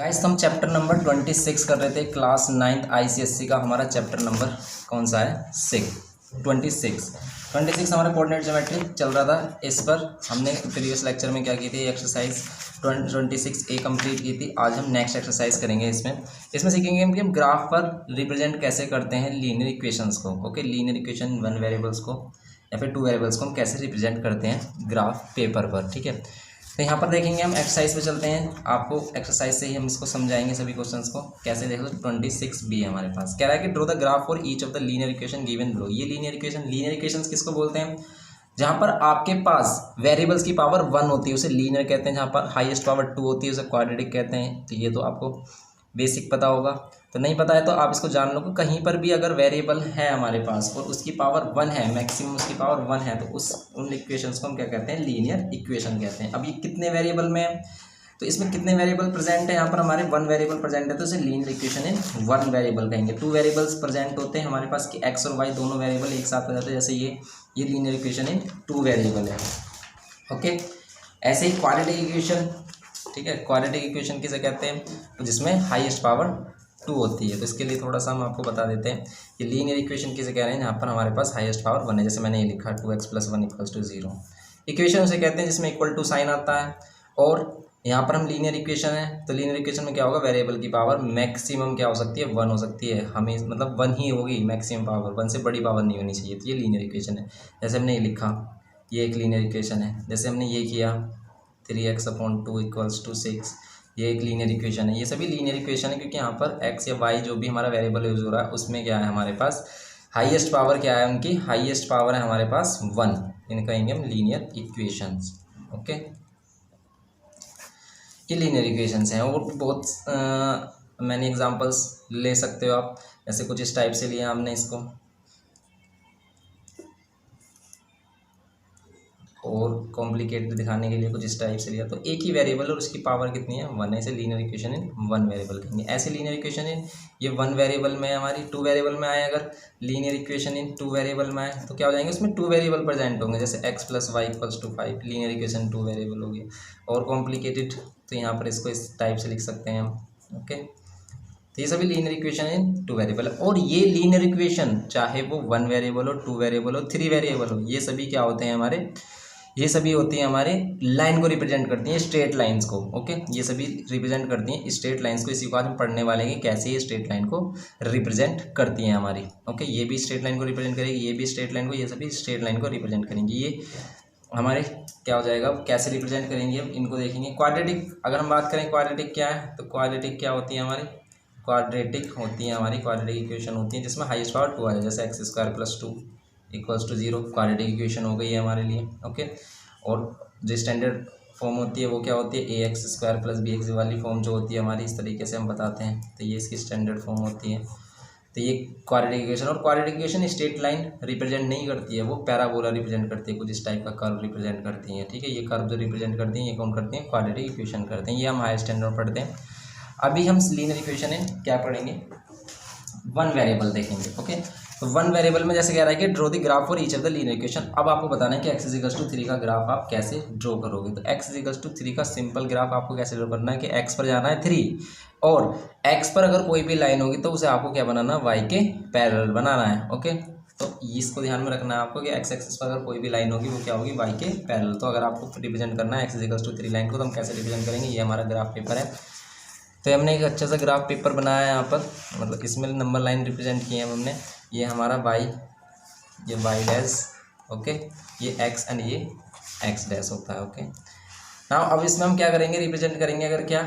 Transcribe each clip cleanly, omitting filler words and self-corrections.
Guys हम chapter number 26 कर रहे थे। क्लास 9th ICSE का हमारा चैप्टर नंबर कौन सा है? 26 हमारा कोऑर्डिनेट ज्योमेट्री चल रहा था। इस पर हमने प्रीवियस लेक्चर में क्या की थी, एक्सरसाइज 26A कंप्लीट की थी। आज हम नेक्स्ट एक्सरसाइज करेंगे। इसमें सीखेंगे कि हम ग्राफ पर रिप्रेजेंट कैसे करते हैं लीनियर इक्वेशंस को। Okay, linear equation one variables को या फिर टू वेरिएबल्स को हम कैसे रिप्रेजेंट करते हैं ग्राफ पेपर पर। ठीक है, तो यहाँ पर देखेंगे हम एक्सरसाइज पे चलते हैं। आपको एक्सरसाइज से ही हम इसको समझाएंगे सभी क्वेश्चंस को। कैसे देख लो, 26B है हमारे पास। कह रहा है कि draw the graph for each of the linear equation given below. ये लीनियर इक्वेशन किसको बोलते हैं? जहाँ पर आपके पास वेरिएबल्स की पावर 1 होती है उसे लीनियर कहते हैं। जहाँ पर हाईएस्ट पावर 2 होती है उसे क्वाड्रेटिक कहते हैं। तो ये तो आपको बेसिक पता होगा। तो नहीं पता है तो आप इसको जान लो कि कहीं पर भी अगर वेरिएबल है हमारे पास और उसकी पावर 1 है, मैक्सिमम उसकी पावर 1 है, तो उन इक्वेशंस को हम क्या कहते हैं? लीनियर इक्वेशन कहते हैं। अब ये कितने वेरिएबल में है, तो इसमें कितने वेरिएबल प्रेजेंट है? यहाँ पर हमारे 1 वेरिएबल प्रेजेंट है तो इसे लीनियर इक्वेशन इन 1 वेरिएबल कहेंगे। 2 वेरिएबल्स प्रेजेंट होते हैं हमारे पास कि एक्स और वाई दोनों वेरिएबल एक साथ हो जाते हैं। जैसे ये लीनियर इक्वेशन इन 2 वेरिएबल है। ओके, ऐसे ही क्वाड्रेटिक इक्वेशन, ठीक है, क्वाड्रेटिक इक्वेशन किसे कहते हैं? तो जिसमें हाईएस्ट पावर 2 होती है। तो इसके लिए थोड़ा सा हम आपको बता देते हैं कि लीनियर इक्वेशन किसे कह रहे हैं जहाँ पर हमारे पास हाईएस्ट पावर 1 है। जैसे मैंने ये लिखा 2x + 1 = 0। इक्वेशन उसे कहते हैं जिसमें इक्वल टू साइन आता है। और यहाँ पर हम लीनियर इक्वेशन है तो लीनियर इक्वेशन में क्या होगा? वेरिएबल की पावर मैक्सिमम क्या हो सकती है? 1 हो सकती है। हमें मतलब 1 ही होगी मैक्सिमम पावर, 1 से बड़ी पावर नहीं होनी चाहिए। तो ये लीनियर इक्वेशन है। जैसे हमने ये लिखा, ये एक लीनियर इक्वेशन है। जैसे हमने ये किया 3x/2 = 6, ये एक लीनियर इक्वेशन है। ये सभी लीनियर इक्वेशन है क्योंकि यहाँ पर x या y जो भी हमारा वेरिएबल यूज हो रहा है उसमें क्या है हमारे पास? हाईएस्ट पावर क्या है उनकी? हाईएस्ट पावर है हमारे पास 1। इन्हें कहेंगे हम लीनियर इक्वेशंस। ओके, ये लीनियर इक्वेशंस हैं। और बहुत मैंने एग्जांपल्स ले सकते हो आप। जैसे कुछ इस टाइप से लिया हमने इसको, और कॉम्प्लिकेटेड दिखाने के लिए कुछ इस टाइप से लिया। तो एक ही वेरिएबल और उसकी पावर कितनी है? 1 है। इसे लीनियर इक्वेशन इन 1 वेरिएबल कहेंगे। ऐसे लीनियर इक्वेशन इन ये 1 वेरिएबल में हमारी 2 वेरिएबल में आए। अगर लीनियर इक्वेशन इन 2 वेरिएबल में आए तो क्या हो जाएंगे? उसमें 2 वेरिएबल प्रेजेंट होंगे। जैसे x + y = 5, linear equation 2 variable होगी। और कॉम्प्लिकेटेड तो यहाँ पर इसको इस टाइप से लिख सकते हैं हम। ओके, तो ये सभी लीनियर इक्वेशन इन 2 वेरिएबल है। और ये लीनियर इक्वेशन चाहे वो 1 वेरिएबल हो, 2 वेरिएबल हो, 3 वेरिएबल हो, ये सभी क्या होते हैं हमारे? ये सभी होती हैं हमारे लाइन को रिप्रेजेंट करती हैं, स्ट्रेट लाइंस को। ओके, ये सभी रिप्रेजेंट करती हैं स्ट्रेट लाइंस को। इसी को आज हम पढ़ने वाले हैं कि कैसे ये स्ट्रेट लाइन को रिप्रेजेंट करती हैं हमारी। ओके, ये भी स्ट्रेट लाइन को रिप्रेजेंट करेगी, ये भी स्ट्रेट लाइन को, ये सभी स्ट्रेट लाइन को रिप्रेजेंट करेंगी। ये हमारे क्या हो जाएगा? कैसे रिप्रेजेंट करेंगे हम इनको देखेंगे। क्वाड्रेटिक, अगर हम बात करें क्वाड्रेटिक क्या है, तो क्वाड्रेटिक क्या होती है हमारी? क्वाड्रेटिक होती है हमारी, क्वाड्रेटिक इक्वेशन होती है जिसमें हाईएस्ट पावर 2 आ जाए। जैसे x² + 2 = 0, क्वाड्रेटिक इक्वेशन हो गई है हमारे लिए। ओके, और जो स्टैंडर्ड फॉर्म होती है वो क्या होती है? ax² + bx वाली फॉर्म जो होती है हमारी, इस तरीके से हम बताते हैं। तो ये इसकी स्टैंडर्ड फॉर्म होती है। तो ये क्वाड्रेटिक इक्वेशन, और quadratic equation straight line represent नहीं करती है, वो पैराबोला रिप्रेजेंट करती है, कुछ इस टाइप का कर्व रिप्रेजेंट करती है। ठीक है, ये कर्व जो रिप्रेजेंट करती हैं ये कौन करते हैं? क्वाड्रेटिक इक्वेशन करते हैं। ये हम हायर स्टैंडर्ड में पढ़ते हैं। अभी हम लीनियर इक्वेशन इन क्या पढ़ेंगे? 1 वेरिएबल देखेंगे। ओके, तो 1 वेरिएबल में जैसे कह रहा है कि draw the graph for each of the linear equation. अब आपको बताना है कि x = 3 का ग्राफ आप कैसे ड्रॉ करोगे। तो x = 3 का सिंपल ग्राफ आपको कैसे ड्रॉ करना है कि x पर जाना है 3, और x पर अगर कोई भी लाइन होगी तो उसे आपको क्या बनाना है? y के पैरेलल बनाना है। ओके, तो इसको ध्यान में रखना है आपको कि x एक्सिस पर अगर कोई भी लाइन होगी वो क्या होगी? y के पैरेलल। तो अगर आपको रिप्रेजेंट करना है x = 3 लाइन को, तो हम कैसे रिप्रेजेंट करेंगे? ये हमारा ग्राफ पेपर है। तो हमने एक अच्छा सा ग्राफ पेपर बनाया है यहाँ पर, मतलब इसमें नंबर लाइन रिप्रेजेंट किए हैं हमने। ये हमारा y, ये y', ओके, ये x एंड ये x' होता है। ओके, नाउ अब इसमें हम क्या करेंगे? रिप्रेजेंट करेंगे अगर क्या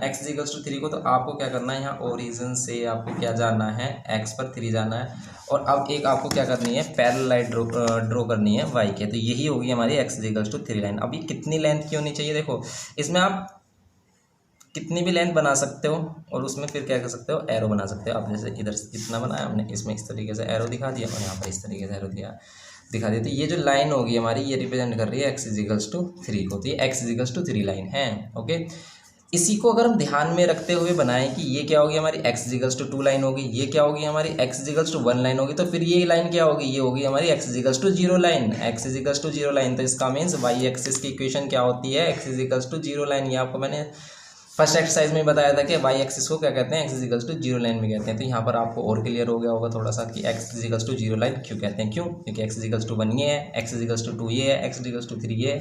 x = 3 को, तो आपको क्या करना है? यहाँ ओरिजिन से आपको क्या जाना है? x पर 3 जाना है। और अब एक आपको क्या करनी है? पैरेलल लाइन ड्रॉ करनी है y के। तो यही होगी हमारी x = 3 लाइन। अब ये कितनी लेंथ की होनी चाहिए? देखो, इसमें आप कितनी भी लेंथ बना सकते हो और उसमें फिर क्या कर सकते हो? एरो बना सकते हो। आप जैसे इधर इतना बनाया हमने, इसमें इस तरीके से एरो दिखा दिया और यहाँ पर इस तरीके से एरो दिखा दिया। तो ये जो लाइन होगी हमारी ये रिप्रेजेंट कर रही है x = 3 को। तो ये x = 3 लाइन है। ओके, इसी को अगर हम ध्यान में रखते हुए बनाएं कि ये क्या होगी हमारी? x = 2 लाइन होगी। ये क्या होगी हमारी? x = 1 लाइन होगी। तो फिर ये लाइन क्या होगी? ये होगी हमारी x = 0 लाइन। x = 0 लाइन, तो इसका मीन्स y एक्सिस की इक्वेशन क्या होती है? x = 0 line. ये आपको मैंने फर्स्ट एक्सरसाइज में बताया था कि वाई एक्सिस को क्या कहते हैं, x is equals to zero line भी कहते हैं। तो यहाँ पर आपको और क्लियर हो गया होगा थोड़ा सा कि x is equals to zero line क्यों कहते हैं, क्यों, क्योंकि एक्स इज इक्वल्स टू 1 ये है, एक्स इज इक्वल्स टू 2 ये है, एक्स इज इक्वल्स टू 3 ये है।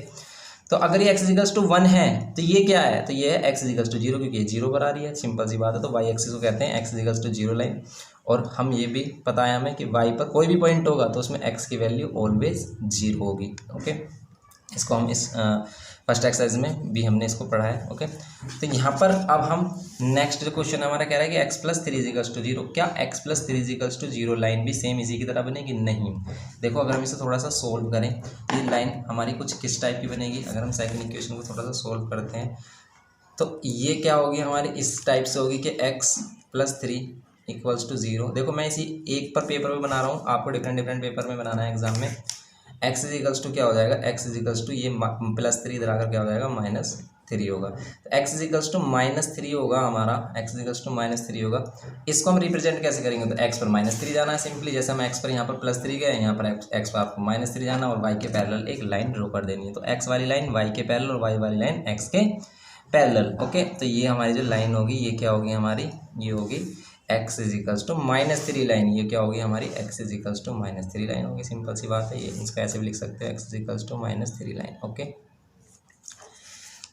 तो अगर ये एक्स इज इक्वल्स टू 1 है तो ये क्या है, तो ये है एक्स इज इक्वल्स टू 0, क्योंकि ये 0 पर आ रही है, सिंपल सी बात है। तो वाई एक्सिस को कहते हैं x is equals to zero line. और हम ये भी पता है हमें कि वाई पर कोई भी पॉइंट होगा तो उसमें एक्स की वैल्यू ऑलवेज 0 होगी। ओके, इसको हम इस फर्स्ट एक्सरसाइज में भी हमने इसको पढ़ा है। ओके, तो यहाँ पर अब हम नेक्स्ट क्वेश्चन हमारा कह रहा है कि एक्स प्लस 3 इजिकल्स टू 0, क्या x plus 3 equals to 0 line भी सेम इसी की तरह बनेगी? नहीं। देखो अगर हम इसे थोड़ा सा सोल्व करें ये लाइन हमारी कुछ किस टाइप की बनेगी, अगर हम सेकंड इक्वेशन को थोड़ा सा सोल्व करते हैं तो ये क्या होगी हमारी, इस टाइप से होगी कि एक्स प्लस 3 इक्वल्स टू 0। देखो मैं इसी एक पर पेपर में बना रहा हूँ, आपको डिफरेंट डिफरेंट पेपर में बनाना है एग्जाम में। एक्स इज इक्वल्स टू क्या हो जाएगा, एक्स इज इक्वल्स टू ये प्लस 3 इधर आकर क्या हो जाएगा, -3 होगा। तो एक्स इज इक्वल्स टू -3 होगा हमारा, एक्स इज इक्वल्स टू -3 होगा। इसको हम रिप्रेजेंट कैसे करेंगे, तो एक्स पर -3 जाना है सिंपली, जैसे हम एक्स पर यहाँ पर +3 गए, यहाँ पर एक्स पर आपको -3 जाना और वाई के पैरेलल एक लाइन ड्रॉ कर देनी है। तो एक्स वाली लाइन वाई के पैरेलल और वाई वाली लाइन एक्स के पैरेलल। ओके, तो ये हमारी जो लाइन होगी ये क्या होगी हमारी, ये होगी x is equals to -3 line. ये क्या होगी हमारी, x is equals to -3 line होगी, सिंपल सी बात है। ये इसका ऐसे भी लिख सकते हैं, x is equals to -3 line. Okay,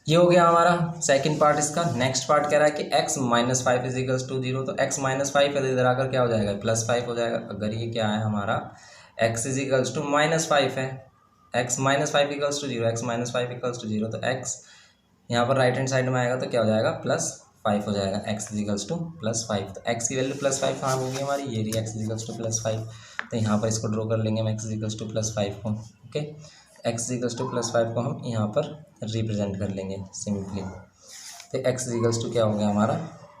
ये हो गया हमारा सेकंड पार्ट इसका। नेक्स्ट पार्ट कह रहा है कि x -5 इज इक्वल्स टू 0, तो x -5 है, इधर आकर क्या हो जाएगा, +5 हो जाएगा। अगर ये क्या है हमारा x इज इक्वल्स टू -5 है, x -5 equals to 0, x -5 equals to 0, तो x यहाँ पर राइट हैंड साइड में आएगा तो क्या हो जाएगा, +5 हो जाएगा, x इज इक्वल्स टू +5। तो x की वैल्यू +5 कहाँ होगी हमारी, ये रही x इज इक्वल्स टू +5। तो यहाँ पर इसको ड्रॉ कर लेंगे हम x इज इक्वल्स टू +5 को। Okay, x is equals to +5 को हम यहाँ पर रिप्रेजेंट कर लेंगे सिंपली। तो x इज इक्वल्स टू क्या हो गया हमारा,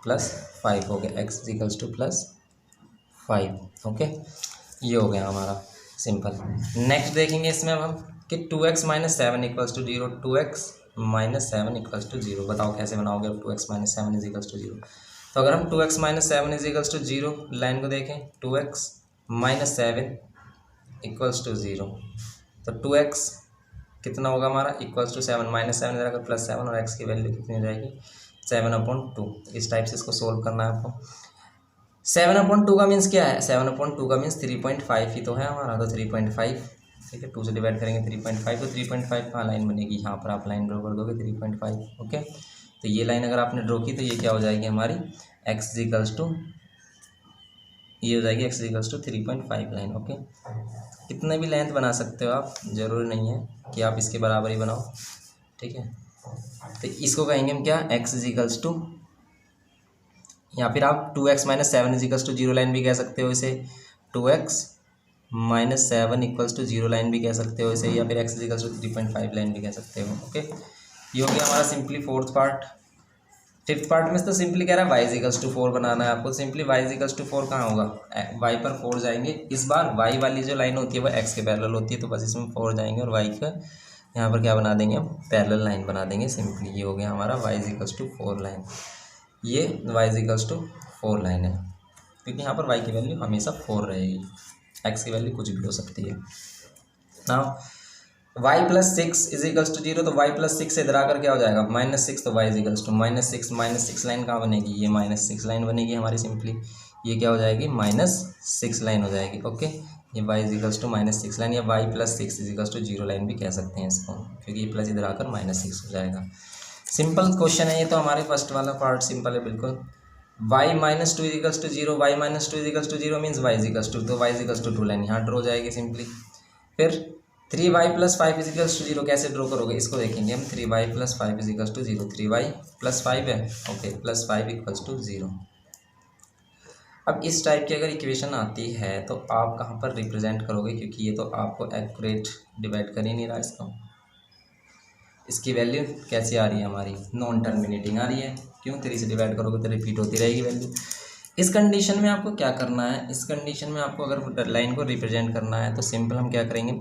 +5 हो गया, x is equals to +5। Okay, ये हो गया हमारा सिंपल। नेक्स्ट देखेंगे इसमें अब हम कि 2x - 7 equals to 0, 2x - 7 equals to 0। बताओ कैसे बनाओगे अब 2x - 7 इज इक्वल्स टू 0। तो अगर हम 2x - 7 is equals to 0 line को देखें, 2x - 7 इक्वल्स टू 0, तो 2x कितना होगा हमारा, इक्वल्स टू 7, -7 इधर आकर +7 और x की वैल्यू कितनी हो जाएगी, 7/2। इस टाइप से इसको सोल्व करना है आपको। 7/2 का मीन्स क्या है, 7/2 का मीन्स 3.5 ही तो है हमारा, तो 3.5, ठीक है, 2 से डिवाइड करेंगे 3.5, तो 3.5 कहाँ लाइन बनेगी, यहाँ पर आप लाइन ड्रॉ कर दोगे 3.5। ओके, तो ये लाइन अगर आपने ड्रॉ की तो ये क्या हो जाएगी हमारी, x इक्वल्स टू, ये हो जाएगी x equals to 3.5 line. Okay, कितने भी लेंथ बना सकते हो आप, जरूरी नहीं है कि आप इसके बराबर ही बनाओ, ठीक है। तो इसको कहेंगे हम क्या, x इक्वल्स टू, या फिर आप 2x - 7 is equals to 0 line भी कह सकते हो इसे, 2x - 7 इक्वल्स टू 0 लाइन भी कह सकते हो इसे, या फिर x इक्वल्स टू 3.5 लाइन भी कह सकते हो। ओके, ये हो गया हमारा simply fourth part. Fifth part में तो सिंपली कह रहा है y इक्वल्स टू 4 बनाना है आपको। सिंपली y इक्वल्स टू 4 कहाँ होगा, y पर 4 जाएंगे। इस बार y वाली जो लाइन होती है वो x के पैरेलल होती है, तो बस इसमें 4 जाएंगे और y का यहाँ पर क्या बना देंगे हम, पैरेलल लाइन बना देंगे सिंपली। ये हो गया हमारा y इक्वल्स टू 4 लाइन, ये y इक्वल्स टू 4 लाइन है, क्योंकि यहाँ पर y की वैल्यू हमेशा 4 रहेगी, x की वैल्यू कुछ भी हो सकती है। Now y + 6 is equals to 0, तो y + 6 से इधर आकर क्या हो जाएगा, -6, तो y is equals to -6 line कहाँ बनेगी, ये -6 लाइन बनेगी हमारी सिंपली। ये क्या हो जाएगी, -6 लाइन हो जाएगी। ओके, ये y is equals to -6 line, या y + 6 is equals to 0 line भी कह सकते हैं इसको, क्योंकि ये प्लस इधर आकर -6 हो जाएगा। सिंपल क्वेश्चन है ये, तो हमारे फर्स्ट वाला पार्ट सिंपल है बिल्कुल। y - 2 equals to 0, y - 2 equals to 0 means y equals to, तो y इक्वल्स टू 2 लाइन यहाँ ड्रॉ हो जाएगी सिंपली। फिर 3y + 5 इज इक्वल्स टू 0 कैसे ड्रॉ करोगे, इसको देखेंगे हम। 3y + 5 is equals to 0, 3y + 5 है, ओके, +5 इक्वल्स टू 0। अब इस टाइप की अगर इक्वेशन आती है तो आप कहाँ पर रिप्रेजेंट करोगे, क्योंकि ये तो आपको एक्यूरेट डिवाइड कर ही नहीं रहा इसको। इसकी वैल्यू कैसी आ रही है हमारी, नॉन टर्मिनेटिंग आ रही है, क्यों, 3 से डिवाइड करोगे तो रिपीट होती रहेगी वैल्यू। इस कंडीशन में आपको क्या करना है, इस कंडीशन में आपको अगर लाइन को रिप्रेजेंट करना है तो सिंपल हम क्या करेंगे,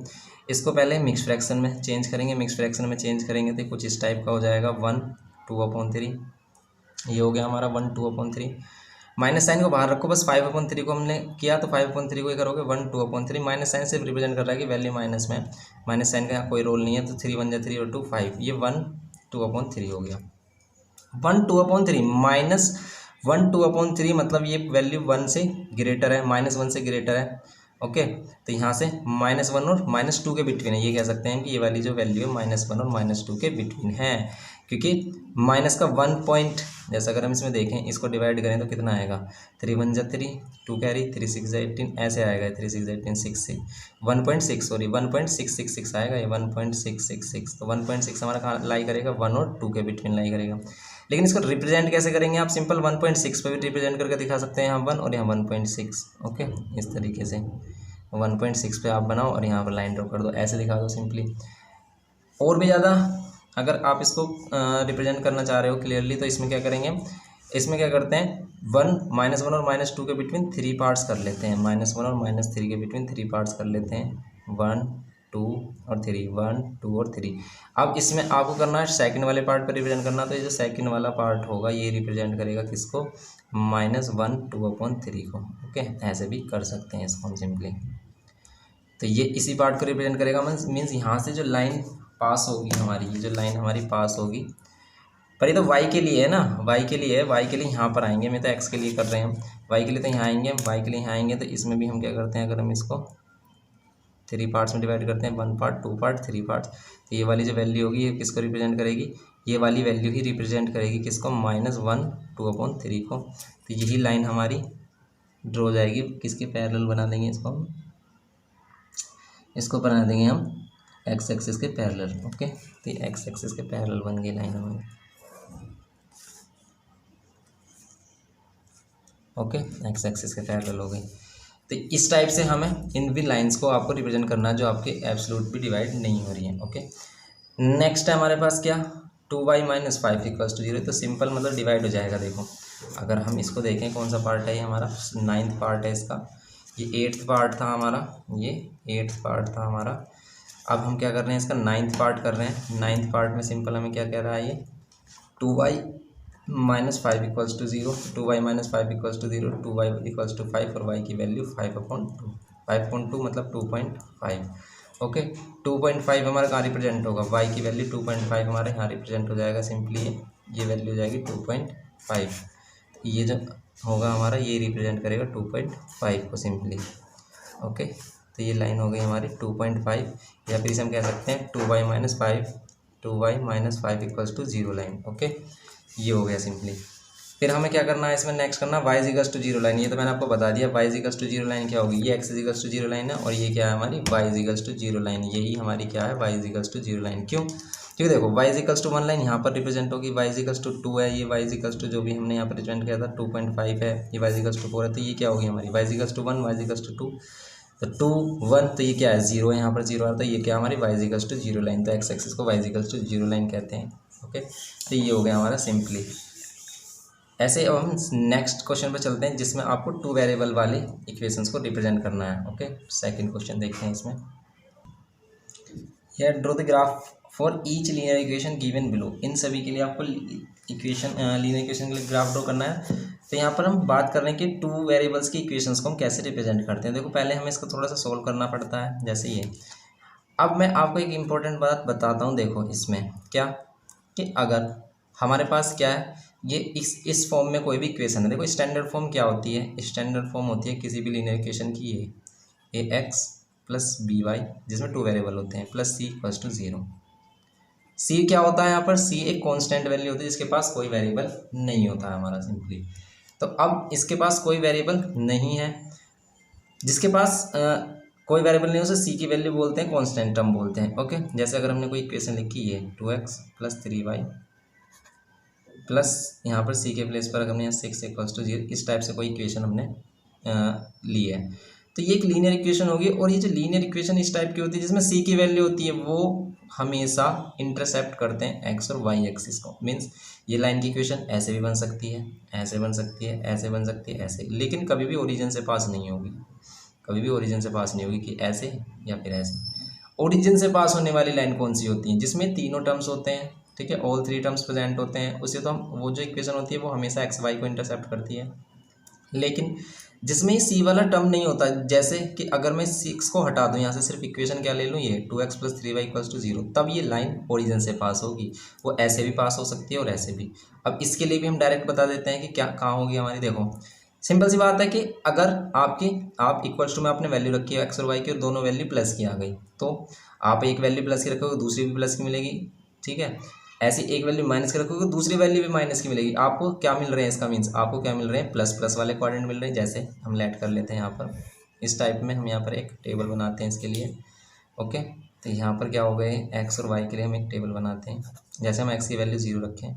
इसको पहले मिक्स फ्रैक्शन में चेंज करेंगे। मिक्स फ्रैक्शन में चेंज करेंगे तो कुछ इस टाइप का हो जाएगा, 1 2/3। ये हो गया हमारा 1 2/3। माइनस साइन को बाहर रखो, बस 5/3 को हमने किया तो 5/3 को ही करोगे, 1 2/3। माइनस साइन से रिप्रेजेंट कर रहा है कि वैल्यू माइनस में, माइनस साइन का कोई रोल नहीं है, तो 3 × 1 = 3 और 2 5, ये 1 2/3 हो गया। 1/2/3 -1/2/3 मतलब ये वैल्यू 1 से ग्रेटर है, -1 से ग्रेटर है। ओके, तो यहाँ से -1 और -2 के बिटवीन है, ये कह सकते हैं कि ये वाली जो वैल्यू है -1 और -2 के बिटवीन है, क्योंकि माइनस का 1 पॉइंट, जैसे अगर हम इसमें देखें, इसको डिवाइड करें तो कितना आएगा, 3 1 जा 3, 2 कैरी, 3 6 जा 18, ऐसे आएगा, 3 6 जा 18 6 1.6 सॉरी 1.666 आएगा, ये 1.666। तो 1.6 हमारा कहाँ लाई करेगा, 1 और 2 के बिटवीन लाई करेगा। लेकिन इसको रिप्रेजेंट कैसे करेंगे आप, सिंपल 1.6 पे भी रिप्रेजेंट करके दिखा सकते हैं, यहाँ 1 और यहाँ 1.6। ओके, इस तरीके से 1.6 पे आप बनाओ और यहाँ पर लाइन ड्रॉ कर दो, ऐसे दिखा दो सिंपली। और भी ज़्यादा अगर आप इसको रिप्रेजेंट करना चाह रहे हो क्लियरली, तो इसमें क्या करेंगे, इसमें क्या करते हैं, -1 और -2 के बिटवीन 3 पार्ट्स कर लेते हैं, -1 और -3 के बिटवीन 3 पार्ट्स कर लेते हैं, 1 2 और 3, 1 2 और 3। अब इसमें आपको करना है सेकंड वाले पार्ट पर रिप्रेजेंट करना, तो ये जो सेकंड वाला पार्ट होगा ये रिप्रेजेंट करेगा किसको, -1/2/3 को। ओके, ऐसे भी कर सकते हैं इसको हम सिंपली। तो ये इसी पार्ट को रिप्रेजेंट करेगा, मीन्स यहाँ से जो लाइन पास होगी हमारी, ये जो लाइन हमारी पास होगी, पर ये तो y के लिए है ना, y के लिए है, y के लिए यहाँ पर आएंगे, मैं तो x के लिए कर रहे हैं, y के लिए तो यहाँ आएंगे, y के लिए यहाँ आएंगे, तो इसमें भी हम क्या करते हैं, अगर हम इसको 3 पार्ट्स में डिवाइड करते हैं, 1 पार्ट 2 पार्ट 3 पार्ट्स, तो ये वाली जो वैल्यू होगी ये किसको रिप्रेजेंट करेगी, ये वाली वैल्यू ही रिप्रेजेंट करेगी किसको, -1/2/3 को। तो यही लाइन हमारी ड्रॉ हो जाएगी, किसके पैरेलल बना देंगे इसको हम, इसको बना देंगे हम एक्स एक्सिस के पैरेलल। ओके, तो एक्स एक्सिस के पैरेलल बन गई लाइन हमारी। ओके, एक्स एक्सिस के पैरेलल हो गई। तो इस टाइप से हमें इन भी लाइंस को आपको रिप्रेजेंट करना है जो आपके एब्सोल्यूट भी डिवाइड नहीं हो रही हैं। ओके, नेक्स्ट है हमारे पास क्या, 2y - 5 = 0। तो सिंपल मतलब डिवाइड हो जाएगा। देखो अगर हम इसको देखें, कौन सा पार्ट है ये हमारा, 9th पार्ट है इसका, ये 8th पार्ट था हमारा, ये 8th पार्ट था हमारा। अब हम क्या कर रहे हैं, इसका 9th पार्ट कर रहे हैं। 9th पार्ट में सिंपल हमें क्या कह रहा है, ये 2y - 5 = 0, 2y - 5 = 0, 2y = 5 और y की वैल्यू 5/2, 5/2 मतलब 2.5। ओके, 2.5 हमारा कहाँ रिप्रेजेंट होगा, y की वैल्यू 2.5 हमारे यहाँ रिप्रेजेंट हो जाएगा सिंपली, ये वैल्यू हो जाएगी 2.5। ये जो होगा हमारा ये रिप्रेजेंट करेगा 2.5 को सिंपली। ओके, तो ये लाइन हो गई हमारी 2.5, या फिर इसे हम कह सकते हैं 2y - 5 = 0 लाइन। ओके, ये हो गया सिंपली। फिर हमें क्या करना है, इसमें नेक्स्ट करना y = 0 लाइन। ये तो मैंने आपको बता दिया, y = 0 लाइन क्या होगी, ये x = 0 लाइन है, और ये क्या है हमारी y = 0 लाइन, यही हमारी क्या है y = 0 लाइन। क्यों, क्योंकि देखो y = 1 लाइन यहाँ पर रिप्रेजेंट होगी, y = 2 है, ये y = जो भी हमने यहाँ पर रिप्रेजेंट किया था 2.5 है, ये y = 4 है, तो ये क्या होगी हमारी y = 1, y = 2, तो 2 1, तो ये क्या है 0 है, यहाँ पर 0 आ रहा था, ये क्या हमारी y = 0 लाइन, तो x एक्सिस को y = 0 लाइन कहते हैं। ओके, तो ये हो गया हमारा सिंपली। ऐसे अब हम नेक्स्ट क्वेश्चन पे चलते हैं, जिसमें आपको 2 वेरिएबल वाले इक्वेशंस को रिप्रेजेंट करना है। ओके, सेकंड क्वेश्चन देखते हैं इसमें। Here draw the graph for each linear equation given below. इन सभी के लिए आपको इक्वेशन लीनियर इक्वेशन के लिए ग्राफ ड्रॉ करना है। तो यहाँ पर हम बात कर रहे हैं कि 2 वेरिएबल्स की इक्वेशंस को हम कैसे रिप्रेजेंट करते हैं। देखो पहले हमें इसको थोड़ा सा सोल्व करना पड़ता है, जैसे ये। अब मैं आपको एक इम्पोर्टेंट बात बताता हूँ। देखो इसमें क्या, कि अगर हमारे पास क्या है, ये इस फॉर्म में कोई भी इक्वेशन है। देखो स्टैंडर्ड फॉर्म क्या होती है, स्टैंडर्ड फॉर्म होती है किसी भी लीनियर इक्वेशन की, ये ax + by, जिसमें 2 वेरिएबल होते हैं, प्लस c = 0। c क्या होता है यहाँ पर, c एक कांस्टेंट वैल्यू होती है जिसके पास कोई वेरिएबल नहीं होता है हमारा सिंपली। तो अब इसके पास कोई वेरिएबल नहीं है, जिसके पास कोई वेरिएबल नहीं, उसे c की वैल्यू बोलते हैं, कांस्टेंट टर्म बोलते हैं। ओके, जैसे अगर हमने कोई इक्वेशन लिखी है 2x + 3y प्लस यहाँ पर c के प्लेस पर अगर हमने यहाँ 6 = 0, इस टाइप से कोई इक्वेशन हमने ली है, तो ये एक लीनियर इक्वेशन होगी। और ये जो लीनियर इक्वेशन इस टाइप की होती है जिसमें c की वैल्यू होती है, वो हमेशा इंटरसेप्ट करते हैं x और y एक्सिस को। मीन्स ये लाइन की इक्वेशन ऐसे भी बन सकती है, ऐसे बन सकती है, ऐसे बन सकती है, ऐसे, लेकिन कभी भी ओरिजिन से पास नहीं होगी, कभी भी ओरिजिन से पास नहीं होगी, कि ऐसे या फिर ऐसे। ओरिजिन से पास होने वाली लाइन कौन सी होती है, जिसमें तीनों टर्म्स होते हैं, ठीक है, ऑल 3 टर्म्स प्रेजेंट होते हैं, उसे तो हम, वो जो इक्वेशन होती है वो हमेशा एक्स वाई को इंटरसेप्ट करती है। लेकिन जिसमें ये सी वाला टर्म नहीं होता। जैसे कि अगर मैं 6 को हटा दूँ यहाँ से, सिर्फ इक्वेशन क्या ले लूँ, ये 2x + 3y = 0, तब ये लाइन ओरिजिन से पास होगी। वो ऐसे भी पास हो सकती है और ऐसे भी। अब इसके लिए भी हम डायरेक्ट बता देते हैं कि क्या कहाँ होगी हमारी। देखो सिंपल सी बात है कि अगर आप इक्वल्स टू में आपने वैल्यू रखी है एक्स और वाई की और दोनों वैल्यू प्लस की आ गई, तो आप एक वैल्यू प्लस की रखोगे दूसरी भी प्लस की मिलेगी, ठीक है। ऐसी एक वैल्यू माइनस की रखोगे दूसरी वैल्यू भी माइनस की मिलेगी। आपको क्या मिल रहे हैं, इसका मीन्स आपको क्या मिल रहे हैं, प्लस प्लस वाले कोऑर्डिनेट मिल रहे हैं। जैसे हम लेट कर लेते हैं यहाँ पर इस टाइप में, हम यहाँ पर एक टेबल बनाते हैं इसके लिए, ओके। तो यहाँ पर क्या हो गए, एक्स और वाई के लिए हम एक टेबल बनाते हैं। जैसे हम एक्स की वैल्यू 0 रखें,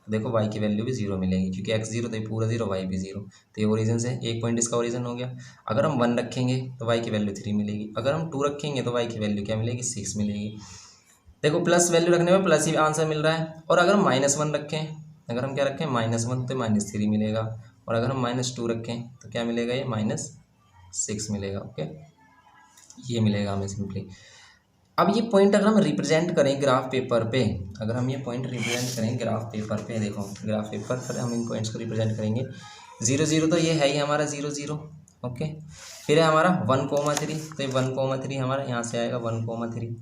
देखो वाई की वैल्यू भी 0 मिलेगी, क्योंकि एक्स 0 तो ये पूरा 0, वाई भी 0। तो ये ओरिजिन से एक पॉइंट इसका ओरिजिन हो गया। अगर हम 1 रखेंगे तो वाई की वैल्यू 3 मिलेगी, अगर हम 2 रखेंगे तो वाई की वैल्यू क्या मिलेगी, 6 मिलेगी। देखो प्लस वैल्यू रखने में प्लस ही आंसर मिल रहा है। और अगर हम -1 रखें, अगर हम क्या रखें -1, तो -3 मिलेगा। और अगर हम -2 रखें तो क्या मिलेगा, ये -6 मिलेगा, ओके। ये मिलेगा हमें सिंपली। अब ये पॉइंट अगर हम रिप्रेजेंट करें ग्राफ पेपर पे, अगर हम ये पॉइंट रिप्रेजेंट करें ग्राफ पेपर पे, देखो ग्राफ पेपर पर हम इन पॉइंट्स को रिप्रेजेंट करेंगे। 0 0 तो ये है ही हमारा 0 0, ओके। फिर है हमारा 1,3, तो ये 1,3 हमारा यहाँ से आएगा 1,3।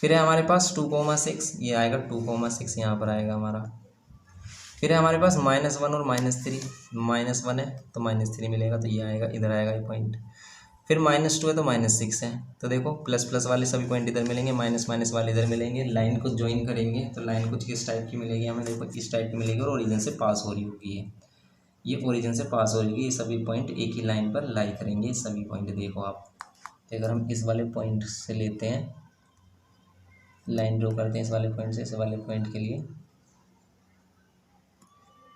फिर है हमारे पास 2,6, ये आएगा 2,6 यहाँ पर आएगा हमारा। फिर है हमारे पास -1 और -3, -1 है तो -3 मिलेगा, तो ये आएगा, इधर आएगा ये पॉइंट। फिर -2 है तो -6 है, तो देखो प्लस प्लस वाले सभी पॉइंट इधर मिलेंगे, माइनस माइनस वाले इधर मिलेंगे। लाइन को ज्वाइन करेंगे तो लाइन कुछ किस टाइप की मिलेगी हमें, देखो इस टाइप की मिलेगी और ओरिजिन से पास हो रही होगी। ये ओरिजिन से पास हो रही होगी, ये सभी पॉइंट एक ही लाइन पर लाई करेंगे, सभी पॉइंट देखो आप। तो अगर हम इस वाले पॉइंट से लेते हैं, लाइन ड्रॉ करते हैं इस वाले पॉइंट से इस वाले पॉइंट के लिए,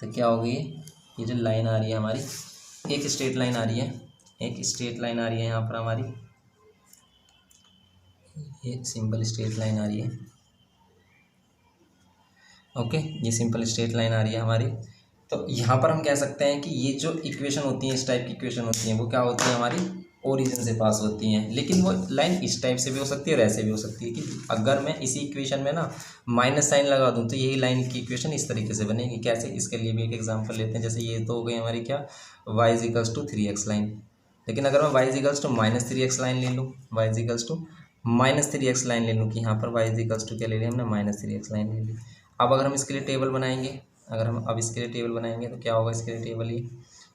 तो क्या होगी, ये जो लाइन आ रही है हमारी, एक स्ट्रेट लाइन आ रही है, एक स्ट्रेट लाइन आ रही है यहाँ पर हमारी, ये सिंपल स्ट्रेट लाइन आ रही है, ओके। ये सिंपल स्ट्रेट लाइन आ रही है हमारी। तो यहाँ पर हम कह सकते हैं कि ये जो इक्वेशन होती है, इस टाइप की इक्वेशन होती हैं, वो क्या होती है हमारी, ओरिजिन से पास होती हैं। लेकिन वो लाइन इस टाइप से भी हो सकती है और ऐसे भी हो सकती है, कि अगर मैं इसी इक्वेशन में ना माइनस साइन लगा दूँ तो यही लाइन की इक्वेशन इस तरीके से बनेगी। कैसे, इसके लिए भी एक एग्जांपल लेते हैं। जैसे ये तो हो गई हमारी क्या, y = 3x लाइन। लेकिन अगर मैं y = -3x लाइन ले लूँ, y = -3x लाइन ले लूँ, कि यहाँ पर y = क्या ले लिया हमने, -3x लाइन ले ली। अब अगर हम इसके लिए टेबल बनाएंगे, अगर हम अब इसके लिए टेबल बनाएंगे तो क्या होगा, इसके लिए टेबल ही,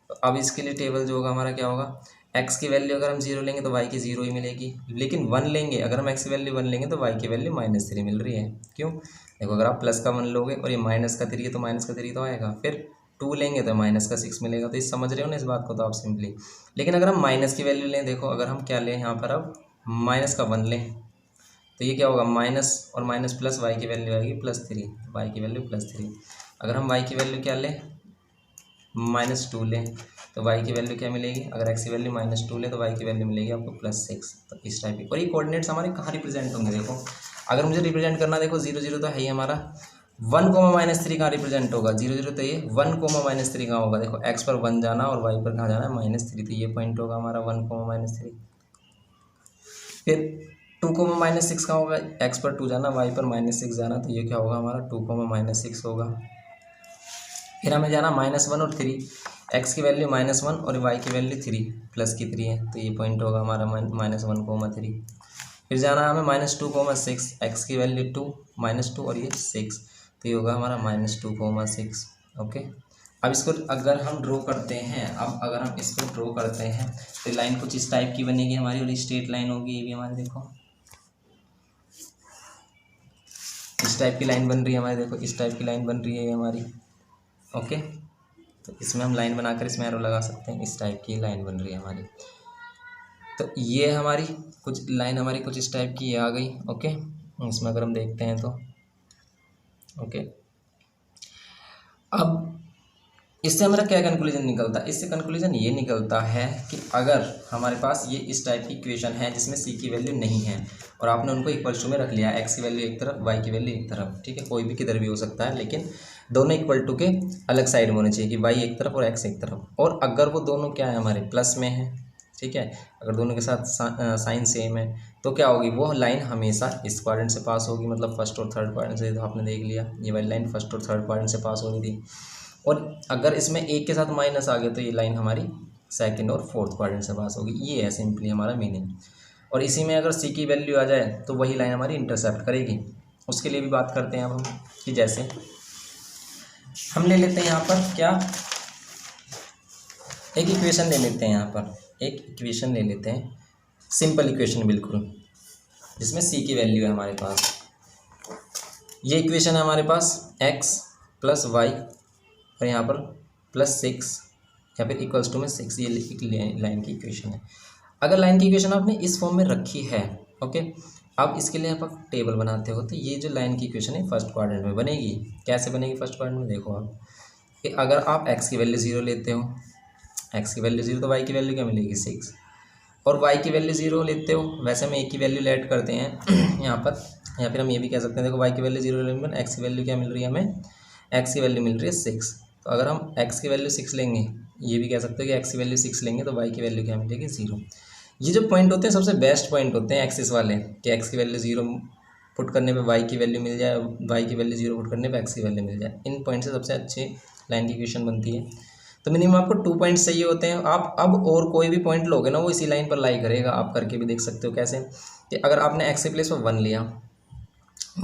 तो अब इसके लिए टेबल जो होगा हमारा क्या होगा, x की वैल्यू अगर हम 0 लेंगे तो y की 0 ही मिलेगी। लेकिन 1 लेंगे, अगर हम x की वैल्यू 1 लेंगे तो y की वैल्यू -3 मिल रही है। क्यों, देखो अगर आप प्लस का 1 लोगे और ये माइनस का 3 है तो माइनस का 3 तो आएगा। फिर 2 लेंगे तो -6 मिलेगा। तो इस समझ रहे हो ना इस बात को, तो आप सिंपली। लेकिन अगर हम माइनस की वैल्यू लें, देखो अगर हम क्या लें यहाँ पर, अब -1 लें तो ये क्या होगा, माइनस और माइनस प्लस, y की वैल्यू आएगी +3, y की वैल्यू +3। अगर हम y की वैल्यू क्या लें, -2 लें तो y की वैल्यू क्या मिलेगी, अगर x की वैल्यू -2 लें तो y की वैल्यू मिलेगी आपको +6। तो इस टाइप की। और ये कोऑर्डिनेट्स हमारे कहाँ रिप्रेजेंट होंगे, देखो अगर मुझे रिप्रेजेंट करना, देखो 0 0 तो है ही हमारा, 1, -3 कहाँ रिप्रेजेंट होगा, 0 0 तो ये 1, -3 कहाँ होगा, देखो x पर 1 जाना और y पर कहाँ जाना है, -3, तो ये पॉइंट होगा हमारा 1, -3। फिर 2, -6 कहाँ होगा, x पर 2 जाना, y पर -6 जाना, तो ये क्या होगा हमारा 2, -6 होगा। फिर हमें जाना -1 और 3, x की वैल्यू -1 और y की वैल्यू 3, प्लस की 3 है, तो ये पॉइंट होगा हमारा -1, 3। फिर जाना हमें -2, 6, x की वैल्यू 2, -2 और ये 6, तो ये होगा हमारा -2, 6, ओके। अब इसको अगर हम ड्रॉ करते हैं, अब अगर हम इसको ड्रॉ करते हैं तो लाइन कुछ इस टाइप की बनेगी हमारी, और स्ट्रेट लाइन होगी ये भी हमारी, देखो इस टाइप की लाइन बन रही है हमारी, देखो इस टाइप की लाइन बन रही है ये हमारी, ओके। तो इसमें हम लाइन बनाकर इसमें एरो लगा सकते हैं, इस टाइप की लाइन बन रही है हमारी। तो ये हमारी कुछ लाइन हमारी कुछ इस टाइप की ये आ गई, ओके। इसमें अगर हम देखते हैं तो ओके। अब इससे हमारा क्या कंक्लूजन निकलता है, इससे कंक्लूजन ये निकलता है कि अगर हमारे पास ये इस टाइप की इक्वेशन है जिसमें सी की वैल्यू नहीं है और आपने उनको इक्वल टू में रख लिया, एक्स की वैल्यू एक तरफ, वाई की वैल्यू एक तरफ, ठीक है, कोई भी किधर भी हो सकता है, लेकिन दोनों इक्वल टू के अलग साइड में होने चाहिए, कि वाई एक तरफ और एक्स एक तरफ। और अगर वो दोनों क्या है हमारे प्लस में है, ठीक है, अगर दोनों के साथ साइन सेम है, तो क्या होगी, वो लाइन हमेशा इस क्वाड्रेंट से पास होगी, मतलब फर्स्ट और थर्ड क्वाड्रेंट से। तो आपने देख लिया ये वाली लाइन फर्स्ट और थर्ड क्वाड्रेंट से पास हो रही थी। और अगर इसमें एक के साथ माइनस आ गया तो ये लाइन हमारी सेकंड और फोर्थ क्वाड्रेंट से पास होगी। ये है सिंपली हमारा मीनिंग। और इसी में अगर सी की वैल्यू आ जाए तो वही लाइन हमारी इंटरसेप्ट करेगी। उसके लिए भी बात करते हैं अब हम कि जैसे हम ले लेते हैं यहाँ पर क्या, एक इक्वेशन ले लेते हैं, यहाँ पर एक इक्वेशन ले लेते हैं, सिंपल इक्वेशन बिल्कुल, जिसमें सी की वैल्यू है हमारे पास। ये इक्वेशन है हमारे पास x प्लस वाई और यहाँ पर प्लस 6 या फिर इक्वल्स टू में 6, ये लाइन की इक्वेशन है। अगर लाइन की इक्वेशन आपने इस फॉर्म में रखी है, ओके, अब इसके लिए आप टेबल बनाते हो तो ये जो लाइन की इक्वेशन है फर्स्ट क्वाड्रेंट में बनेगी। कैसे बनेगी फर्स्ट क्वाड्रेंट में, देखो आप कि अगर आप x की वैल्यू 0 लेते हो, x की वैल्यू 0 तो y की वैल्यू क्या मिलेगी 6, और y की वैल्यू 0 लेते हो, वैसे हम एक की वैल्यू लेट करते हैं यहाँ पर, या फिर हम ये भी कह सकते हैं देखो y की वैल्यू 0 लेने पर x की वैल्यू क्या मिल रही है हमें, x की वैल्यू मिल रही है 6। तो अगर हम x की वैल्यू 6 लेंगे, ये भी कह सकते हो कि x की वैल्यू 6 लेंगे तो y की वैल्यू क्या मिलेगी 0। ये जो पॉइंट होते हैं सबसे बेस्ट पॉइंट होते हैं एक्सिस वाले, कि x की वैल्यू 0 पुट करने पे y की वैल्यू मिल जाए, y की वैल्यू 0 पुट करने पे x की वैल्यू मिल जाए। इन पॉइंट से सबसे अच्छी लाइन की इक्वेशन बनती है। तो मिनिमम आपको 2 पॉइंट्स चाहिए होते हैं। आप अब और कोई भी पॉइंट लोगे ना वो इसी लाइन पर लाई करेगा। आप करके भी देख सकते हो कैसे, कि अगर आपने x के प्लेस पर 1 लिया,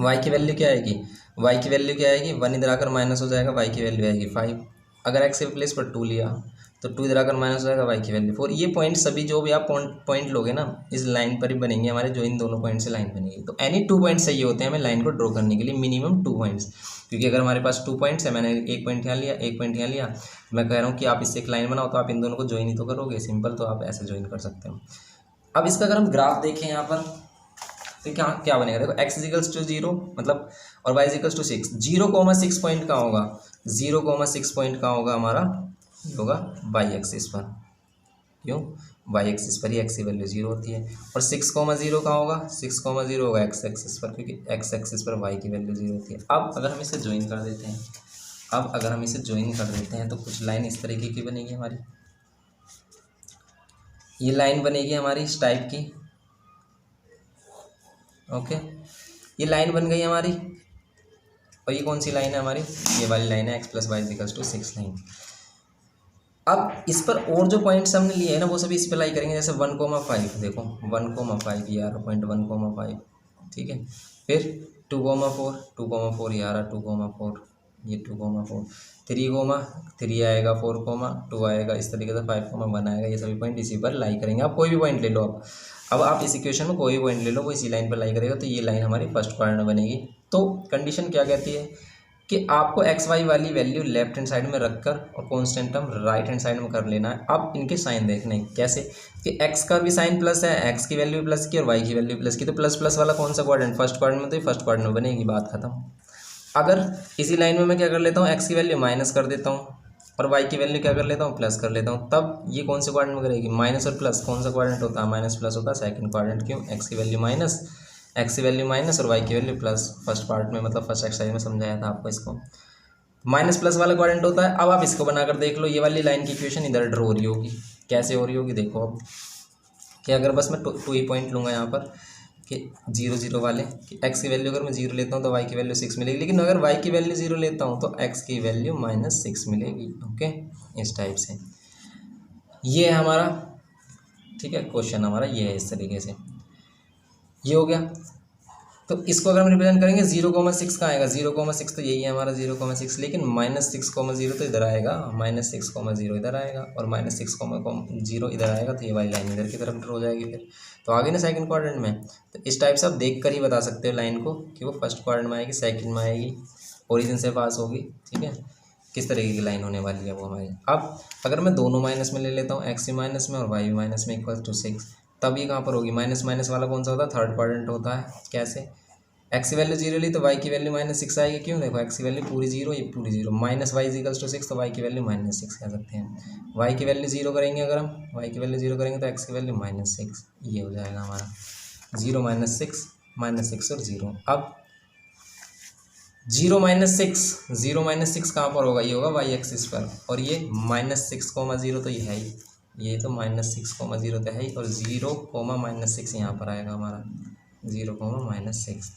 y की वैल्यू क्या आएगी, y की वैल्यू क्या आएगी, 1 इधर आकर माइनस हो जाएगा, y की वैल्यू आएगी 5। अगर x के प्लेस पर 2 लिया तो 2 इधर आकर माइनस हो जाएगा, y की वैल्यू 4। ये पॉइंट सभी जो भी आप पॉइंट लोगे ना इस लाइन पर ही बनेंगे हमारे, जो इन दोनों पॉइंट से लाइन बनेगी। तो एनी 2 पॉइंट्स चाहिए होते हैं हमें लाइन को ड्रॉ करने के लिए, मिनिमम 2 पॉइंट्स। क्योंकि अगर हमारे पास 2 पॉइंट्स है, मैंने एक पॉइंट यहाँ लिया, एक पॉइंट यहाँ लिया, मैं कह रहा हूँ कि आप इससे एक लाइन बनाओ तो आप इन दोनों को ज्वाइन ही तो करोगे, सिंपल। तो आप ऐसे ज्वाइन कर सकते हो। अब इसका अगर हम ग्राफ देखें यहाँ पर तो क्या क्या बनेगा, देखो x इजिकल्स टू 0 मतलब और y इजिकल्स टू 6, 0,6 पॉइंट का होगा, 0,6 पॉइंट का होगा हमारा, ये होगा y एक्सिस पर। क्यों, y एक्सिस पर ही x की वैल्यू 0 होती है। और 6,0 का होगा, 6,0 होगा x एक्सिस पर, क्योंकि x एक्सिस पर y की वैल्यू 0 होती है। अब अगर हम इसे ज्वाइन कर देते हैं, अब अगर हम इसे ज्वाइन कर देते हैं तो कुछ लाइन इस तरीके की बनेगी हमारी, ये लाइन बनेगी हमारी इस टाइप की, ओके, ये लाइन बन गई हमारी। और ये कौन सी लाइन है हमारी, ये वाली लाइन है x plus y equals to 6 line. अब इस पर और जो पॉइंट्स हमने लिए हैं ना वो सभी इस पर लाई करेंगे, जैसे 1,5, देखो 1,5 ये आ रहा पॉइंट 1,5, ठीक है। फिर 2,4, 2,4 ये आ रहा 2,4, ये 2,4, 3,3 आएगा, 4,2 आएगा, इस तरीके से 5,1 आएगा। ये सभी पॉइंट इसी पर लाई करेंगे। आप कोई भी पॉइंट ले लो, अब आप इस इक्वेशन में कोई भी पॉइंट ले लो वो इसी लाइन पर लाई करेगा। तो ये लाइन हमारी फर्स्ट क्वाड्रेंट में बनेगी। तो कंडीशन क्या कहती है कि आपको एक्स वाई वाली वैल्यू लेफ्ट हैंड साइड में रखकर और constant term right hand side में कर लेना है। अब इनके साइन देखने कैसे, कि एक्स का भी साइन प्लस है, एक्स की वैल्यू प्लस की और वाई की वैल्यू प्लस की। तो प्लस प्लस वाला कौन सा क्वाड्रेंट, फर्स्ट क्वाड्रेंट में, तो ये फर्स्ट क्वाड्रेंट में बनेगी, बात खत्म। अगर इसी लाइन में मैं क्या कर लेता हूँ, एक्स की वैल्यू माइनस कर देता हूँ और वाई की वैल्यू क्या कर लेता हूँ, प्लस कर लेता हूँ, तब ये कौन से क्वाड्रेंट में करेगी, माइनस और प्लस। कौन सा क्वाड्रेंट होता है, माइनस प्लस होता है, सेकंड क्वाड्रेंट। क्यों, एक्स की वैल्यू माइनस, एक्स की वैल्यू माइनस और वाई की वैल्यू प्लस। फर्स्ट पार्ट में मतलब फर्स्ट एक्सरसाइज में समझाया था आपको इसको, माइनस प्लस वाला क्वाड्रेंट होता है। अब आप इसको बनाकर देख लो, ये वाली लाइन की इक्वेशन इधर ड्रॉ हो रही होगी। कैसे हो रही होगी, देखो अब कि अगर बस मैं टू ही पॉइंट लूँगा यहाँ पर कि 0 0 वाले, कि x की वैल्यू अगर मैं 0 लेता हूँ तो y की वैल्यू 6 मिलेगी, लेकिन अगर y की वैल्यू 0 लेता हूँ तो x की वैल्यू -6 मिलेगी। ओके, इस टाइप से ये है हमारा, ठीक है, क्वेश्चन हमारा ये है इस तरीके से, ये हो गया। तो इसको अगर हम रिप्रेजेंट करेंगे 0,6 कहाँ आएगा, 0,6 तो यही है हमारा 0,6, लेकिन -6,0 तो इधर आएगा, -6,0 इधर आएगा और -6,0 इधर आएगा। तो ये वाली लाइन इधर की तरफ ड्रॉ हो जाएगी फिर, तो आगे ना सेकंड क्वाड्रेंट में। तो इस टाइप से आप देख कर ही बता सकते हो लाइन को कि वो फर्स्ट क्वाड्रेंट में आएगी, सेकंड में आएगी, ओरिजिन से पास होगी, ठीक है, किस तरीके की लाइन होने वाली है वो हमारी। अब अगर मैं दोनों माइनस में ले लेता हूँ, एक्स भी माइनस में और वाई भी माइनस में इक्वल टू 6, तब ये कहाँ पर होगी, माइनस माइनस वाला कौन सा होता है, थर्ड क्वाड्रेंट होता है। कैसे, एक्स की वैल्यू 0 ली तो वाई की वैल्यू -6 आएगी। क्यों, देखो एक्स की वैल्यू पूरी 0, ये पूरी 0, माइनस वाई इक्वल्स टू 6, तो वाई की वैल्यू -6 कह सकते हैं। वाई की वैल्यू 0 करेंगे, अगर हम वाई की वैल्यू 0 करेंगे तो एक्स की वैल्यू -6, ये हो जाएगा हमारा 0 -6 और 0। अब 0 -6 कहाँ पर होगा, ये होगा वाई एक्सिस पर, और ये -6,0 तो ये है ही, ये तो -6,0 तो है ही, और 0,-6 यहाँ पर आएगा हमारा, 0,-6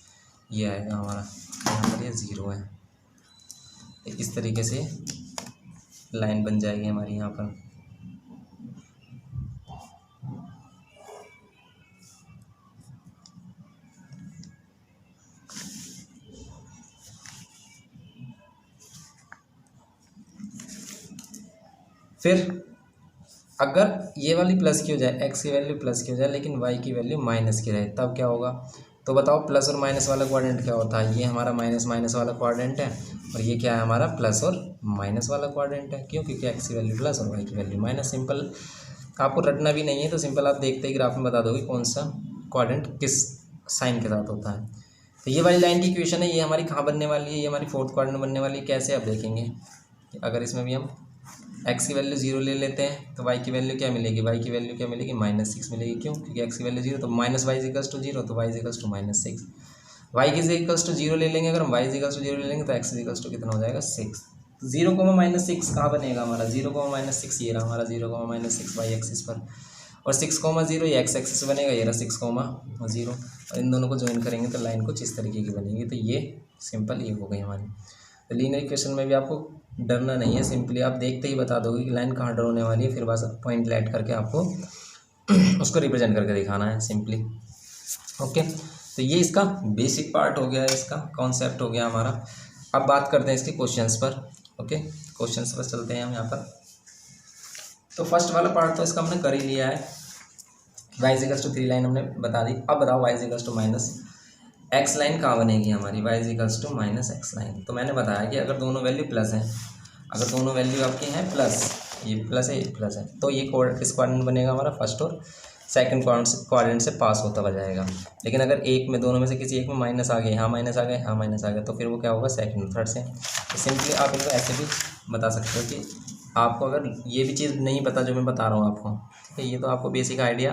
ये आएगा हमारा, यहाँ पर ये 0 है। इस तरीके से लाइन बन जाएगी हमारी यहाँ पर। फिर अगर ये वाली प्लस की हो जाए, एक्स की वैल्यू प्लस की हो जाए लेकिन वाई की वैल्यू माइनस की रहे, तब क्या होगा? तो बताओ प्लस और माइनस वाला क्वाड्रेंट क्या होता है? ये हमारा माइनस माइनस वाला क्वाड्रेंट है और ये क्या है हमारा? प्लस और माइनस वाला क्वाड्रेंट है। क्यों? क्योंकि एक्स की वैल्यू प्लस और वाई की वैल्यू माइनस। सिंपल, आपको रटना भी नहीं है, तो सिंपल आप देखते ही ग्राफ में बता दोगे कौन सा क्वाड्रेंट किस साइन के साथ होता है। तो ये वाली लाइन की इक्वेशन है, ये हमारी कहाँ बनने वाली है? ये हमारी फोर्थ क्वाड्रेंट बनने वाली है। कैसे आप देखेंगे? अगर इसमें भी हम एक्स की वैल्यू जीरो ले लेते हैं तो वाई की वैल्यू क्या मिलेगी? वाई की वैल्यू क्या मिलेगी? -6 मिलेगी। क्यों? क्योंकि एक्स की वैल्यू जीरो, तो minus y equals to zero, तो वाई इजिकल्स टू -6। वाई की इजिकल्स टू जीरो ले लेंगे, अगर हम वाई इजिकल्स टू जीरो ले लेंगे तो एक्स इजिकल्स टू कितना हो जाएगा? 6। तो 0, -6 कहाँ बनेगा हमारा? 0, -6 ये रहा हमारा 0, -6 वाई एक्सिस पर, और 6, 0 ये एक्स एक्सिस बनेगा, ये रहा 6, 0, और इन दोनों को ज्वाइन करेंगे तो लाइन कुछ इस तरीके की बनेगी। तो ये सिंपल ये हो गई हमारी। तो लीनियर इक्वेशन में भी आपको डरना नहीं है, सिंपली आप देखते ही बता दोगे कि लाइन कहाँ ड्रॉ होने वाली है, फिर बस पॉइंट लाइट करके आपको उसको रिप्रेजेंट करके दिखाना है सिंपली। ओके, तो ये इसका बेसिक पार्ट हो गया है, इसका कॉन्सेप्ट हो गया हमारा। अब बात करते हैं इसके क्वेश्चंस पर। ओके, क्वेश्चंस पर चलते हैं हम यहाँ पर। तो फर्स्ट वाला पार्ट तो इसका हमने कर ही लिया है, वाई इक्वल्स टू 3 लाइन हमने बता दी। अब बताओ y equals to minus x line कहाँ बनेगी हमारी? Y equals to minus x line. तो मैंने बताया कि अगर दोनों वैल्यू प्लस हैं, अगर दोनों वैल्यू आपकी हैं प्लस, ये प्लस है ये प्लस है, तो ये किस क्वाड्रेंट बनेगा हमारा? फर्स्ट और सेकंड क्वाड्रेंट से पास होता हुआ जाएगा। लेकिन अगर एक में, दोनों में से किसी एक में माइनस आ गए, यहाँ माइनस आ गए, यहाँ माइनस आ गए, तो फिर वो क्या होगा? सेकंड और थर्ड से। तो सिंपली आप इनको ऐसे भी बता सकते हो कि आपको अगर ये भी चीज़ नहीं पता जो मैं बता रहा हूँ आपको, ठीक है, ये तो आपको बेसिक आइडिया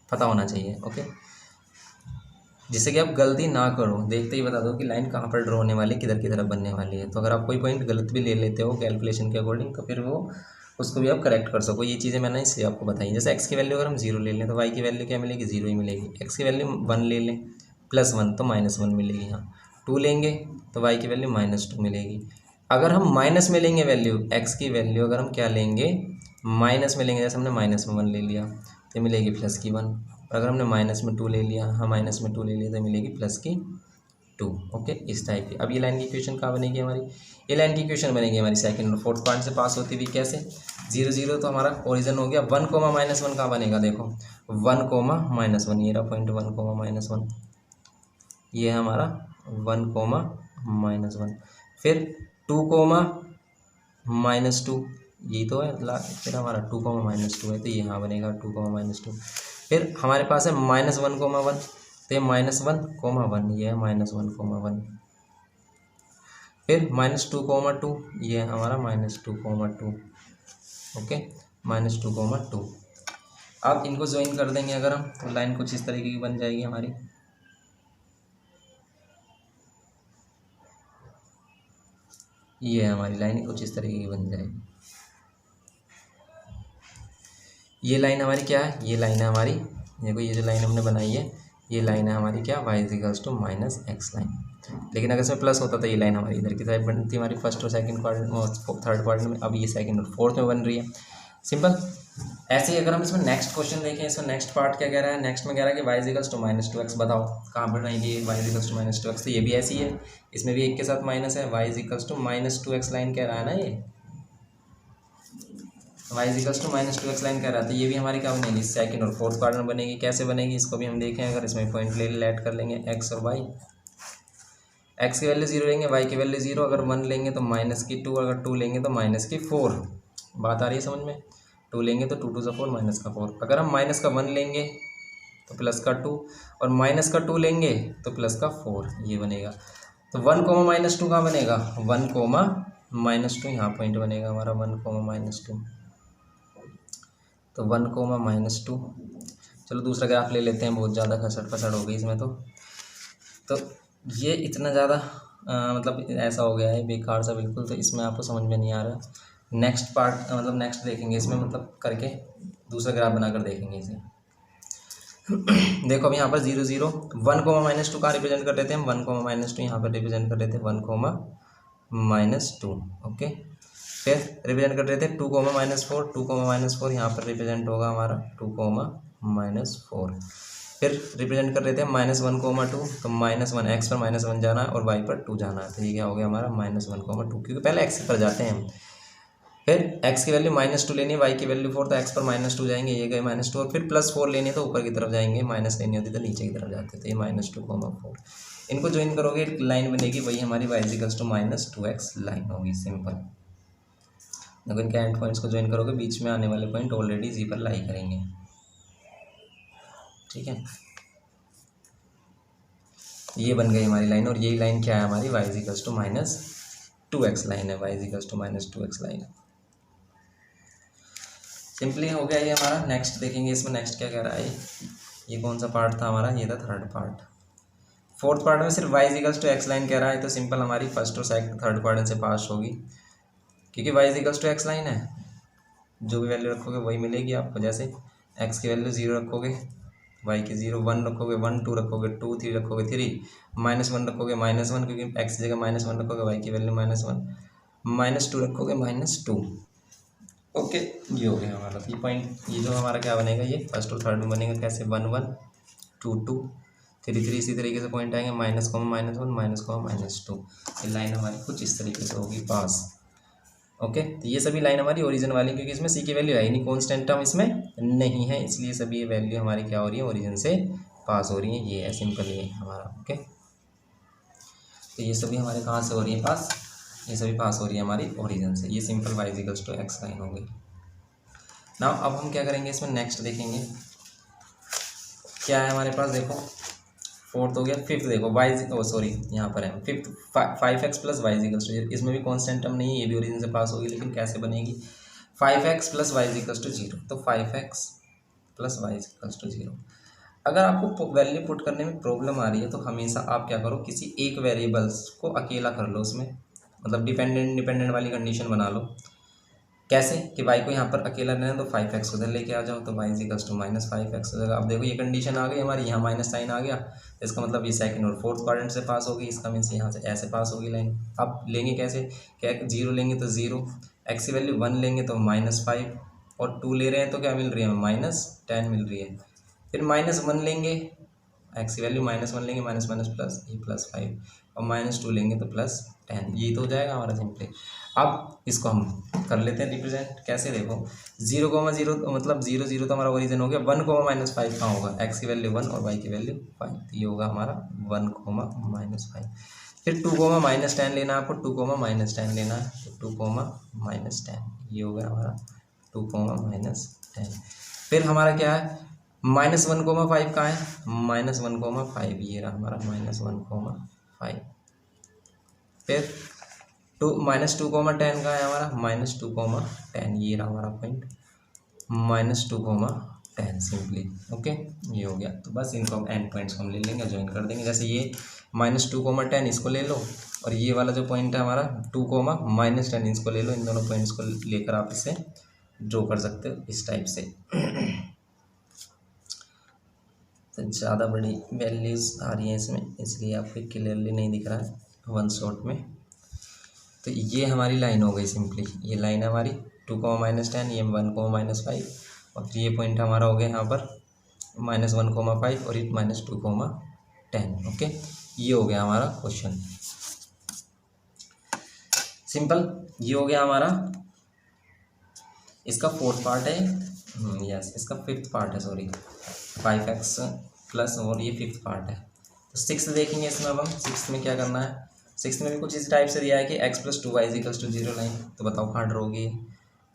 पता होना चाहिए। ओके, जिससे कि आप गलती ना करो, देखते ही बता दो कि लाइन कहाँ पर ड्रॉ होने वाली है, किधर की तरफ बनने वाली है। तो अगर आप कोई पॉइंट गलत भी ले लेते हो कैलकुलेशन के अकॉर्डिंग, तो फिर वो उसको भी आप करेक्ट कर सको। ये चीज़ें मैंने इसलिए आपको बताई। जैसे एक्स की वैल्यू अगर हम 0 ले लें तो वाई की वैल्यू क्या मिलेगी? 0 ही मिलेगी। एक्स की वैल्यू 1 ले लें, +1 तो -1 मिलेगी। यहाँ 2 लेंगे तो वाई की वैल्यू -2 मिलेगी। अगर हम माइनस में लेंगे वैल्यू, एक्स की वैल्यू अगर हम क्या लेंगे? माइनस में लेंगे, जैसे हमने -1 ले लिया तो मिलेगी +1। और अगर हमने -2 ले लिया, हाँ -2 ले लिया तो मिलेगी +2। ओके, इस टाइप की। अब ये लाइन की इक्वेशन कहाँ बनेगी हमारी? ये लाइन की इक्वेशन बनेगी हमारी सेकंड और फोर्थ पॉइंट से पास होती हुई। कैसे? 0, 0 तो हमारा ओरिजिन हो गया। 1, -1 कहाँ बनेगा? देखो 1, -1, ये रहा पॉइंट 1, -1, ये है हमारा 1, -1। फिर 2, -2, यही तो है फिर हमारा 2, -2 है, तो ये यहाँ बनेगा 2, -2। फिर हमारे पास है -1, -1, तो ये -1, 1, ये है -1, 1। फिर -2, 2, ये है हमारा -2, 2। ओके, -2, 2। अब इनको ज्वाइन कर देंगे अगर हम, तो लाइन कुछ इस तरीके की बन जाएगी हमारी। ये है हमारी लाइन, कुछ इस तरीके की बन जाएगी। ये लाइन हमारी क्या है? ये लाइन है हमारी, देखो ये जो लाइन हमने बनाई है, ये लाइन है हमारी क्या? Y equals to -x line. लेकिन अगर इसमें प्लस होता तो ये लाइन हमारी इधर की साइड बनती हमारी फर्स्ट और सेकंड क्वाड्रेंट, थर्ड क्वाड्रेंट में। अब ये सेकंड और फोर्थ में बन रही है। सिंपल। ऐसे ही अगर हम इसमें नेक्स्ट क्वेश्चन देखें, इसमें नेक्स्ट पार्ट क्या कह रहा है? नेक्स्ट में कह रहा है कि वाई इक्वल्स टू -2x। बताओ कहाँ पर रहेगी वाई इक्वल्स टू -2x? तो ये भी ऐसी है, इसमें भी एक के साथ माइनस है। Y equals to -2x line कह रहा है ना, ये Y equals to -2x line कह रहा था। ये भी हमारी क्या बनेगी? सेकंड और फोर्थ क्वाड्रेंट बनेगी। कैसे बनेगी इसको भी हम देखें। अगर इसमें पॉइंट ले ऐड कर लेंगे एक्स और वाई, एक्स की वैल्यू 0 लेंगे, वाई की वैल्यू 0। अगर 1 लेंगे तो -2, अगर 2 लेंगे तो -4। बात आ रही है समझ में? 2 लेंगे तो 2 2 ज़ा 4, -4। अगर हम -1 लेंगे तो +2, और -2 लेंगे तो +4, ये बनेगा। तो 1, -2 कहाँ बनेगा? 1, -2 यहाँ पॉइंट बनेगा हमारा 1, -2। तो 1, -2। चलो दूसरा ग्राफ ले लेते हैं, बहुत ज़्यादा खसट पसट हो गई इसमें। तो ये इतना ज़्यादा मतलब ऐसा हो गया है बेकार सा बिल्कुल, तो इसमें आपको समझ में नहीं आ रहा। नेक्स्ट पार्ट मतलब नेक्स्ट देखेंगे इसमें, मतलब करके दूसरा ग्राफ बनाकर देखेंगे इसे। देखो अब यहाँ पर 0, 0, 1, -2 का रिप्रेजेंट कर रहे थे हम। 1, -2 यहाँ पर रिप्रेजेंट कर रहे थे 1, -2। ओके, फिर रिप्रेजेंट कर रहे थे 2 कोमा -4, 2 कोमा -4 यहाँ पर रिप्रेजेंट होगा हमारा 2 कोमा -4। फिर रिप्रेजेंट कर रहे थे -1 कोमा 2, तो -1 एक्स पर -1 जाना है और वाई पर 2 जाना है, तो ये क्या हो गया हमारा -1 कोमा 2, क्योंकि पहले एक्स पर जाते हैं हम। फिर x की वैल्यू -2 लेनी है, y की वैल्यू 4, तो x पर -2 जाएंगे, ये गए -2, और फिर +4 लेनी है तो ऊपर की तरफ जाएंगे, माइनस लेनी होती तो नीचे की तरफ जाते थे, ये -2 4। इनको ज्वाइन करोगे एक लाइन बनेगी, वही हमारी y = -2x लाइन होगी, सिंपल। देखो इनके एंड पॉइंट्स को ज्वाइन करोगे, बीच में आने वाले पॉइंट ऑलरेडी जी पर लाई करेंगे, ठीक है। ये बन गई हमारी लाइन, और यही लाइन क्या है हमारी y = -2x लाइन है, y = -2x लाइन है। सिंपली हो गया ये हमारा। नेक्स्ट देखेंगे इसमें, नेक्स्ट क्या कह रहा है, ये कौन सा पार्ट था हमारा, ये था थर्ड पार्ट। फोर्थ पार्ट में सिर्फ y = x लाइन कह रहा है, तो सिंपल हमारी फर्स्ट और सेकंड थर्ड पार्ट से पास होगी, क्योंकि y = x लाइन है, जो भी वैल्यू रखोगे वही मिलेगी आपको। जैसे x की वैल्यू 0 रखोगे, y की 0, 1 रखोगे 1, 2 रखोगे 2, 3 रखोगे 3, -1 रखोगे -1, क्योंकि x की जगह -1 रखोगे, y की वैल्यू -1, -2 रखोगे -2। ओके, ये हो गया हमारा। ये पॉइंट, ये जो हमारा क्या बनेगा, ये फर्स्ट और थर्ड में बनेगा कैसे, 1 1 2 2 3 3, इसी तरीके से पॉइंट आएंगे, -1 -2। ये लाइन हमारी कुछ इस तरीके से होगी पास। ओके, तो ये सभी लाइन हमारी ओरिजिन वाली, क्योंकि इसमें सी की वैल्यू है ही नहीं, कॉन्स्टेंट टर्म इसमें नहीं है, इसलिए सभी ये वैल्यू हमारी क्या हो रही है, ओरिजिन से पास हो रही है। ये है सिंपल, ये हमारा। ओके, तो ये सभी हमारे कहाँ से हो रही है पास, ये सभी पास हो रही है हमारी ओरिजिन से। ये सिंपल y = x लाइन हो गई। नाउ अब हम क्या करेंगे इसमें, नेक्स्ट देखेंगे क्या है हमारे पास। देखो फोर्थ हो गया, फिफ्थ देखो यहाँ पर है फिफ्थ, 5x + y = 0। इसमें भी कॉन्स्टेंट टर्म नहीं है, ये भी ओरिजिन से पास होगी, लेकिन कैसे बनेगी, 5x + y = 0, तो 5x + y = 0। अगर आपको वैल्यू पुट करने में प्रॉब्लम आ रही है, तो हमेशा आप क्या करो, किसी एक वेरिएबल्स को अकेला कर लो उसमें, मतलब डिपेंडेंट वाली कंडीशन बना लो। कैसे कि y को यहाँ पर अकेला लेना है, तो 5x उधर लेके आ जाओ, तो y = -5x हो जाएगा। अब देखो ये कंडीशन आ गई हमारी, यहाँ माइनस साइन आ गया, इसका मतलब ये सेकंड और फोर्थ क्वाड्रेंट से पास होगी, इसका मीन्स यहाँ से ऐसे पास होगी लाइन। अब लेंगे कैसे, क्या 0 लेंगे तो 0, x की वैल्यू 1 लेंगे तो -5, और 2 ले रहे हैं तो क्या मिल रही है, -10 मिल रही है। फिर -1 लेंगे, x की वैल्यू -1 लेंगे, माइनस माइनस प्लस, ये +5, और -2 लेंगे तो +10, ये तो हो जाएगा हमारा सिंपली। अब इसको हम कर लेते हैं रिप्रेजेंट, कैसे देखो 0,0 मतलब 0 0 तो हमारा ओरिजिन हो गया, 1, -5 कहाँ होगा, x की वैल्यू 1 और y की वैल्यू 5, तो ये होगा हमारा 1, -5। फिर 2, -10 लेना है आपको, 2, -10 लेना है, तो 2, -10, ये होगा हमारा 2, -10। फिर हमारा क्या है, -1,5 कहाँ है, -1,5, ये रहा हमारा -1,5। फिर -2,10 का है हमारा, -2,10, ये रहा हमारा पॉइंट, -2,10 सिंपली। ओके, ये हो गया। तो बस इनको हम एंड पॉइंट्स को हम ले लेंगे, ज्वाइन कर देंगे। जैसे ये -2,10 इसको ले लो, और ये वाला जो पॉइंट है हमारा 2, -10 इसको ले लो। इन दोनों पॉइंट्स को लेकर आप इसे ड्रॉ कर सकते हो इस टाइप से। तो ज़्यादा बड़ी वैल्यूज़ आ रही हैं इसमें, इसलिए आपको क्लियरली नहीं दिख रहा है वन शॉट में। तो ये हमारी लाइन हो गई सिंपली, ये लाइन है हमारी 2, -10, ये 1, -5, और फिर ये पॉइंट हमारा हो गया यहाँ पर -1,5 और ये -2,10। ओके, ये हो गया हमारा क्वेश्चन, सिंपल। ये हो गया हमारा, इसका फोर्थ पार्ट है, यस इसका फिफ्थ पार्ट है, सॉरी 5x प्लस, और ये फिफ्थ पार्ट है। तो सिक्स्थ देखेंगे इसमें। अब हम सिक्स्थ में क्या करना है, सिक्स्थ में भी कुछ इस टाइप से दिया है कि x + 2y = 0 लाइन। तो बताओ कहाँ ड्रॉ होगी,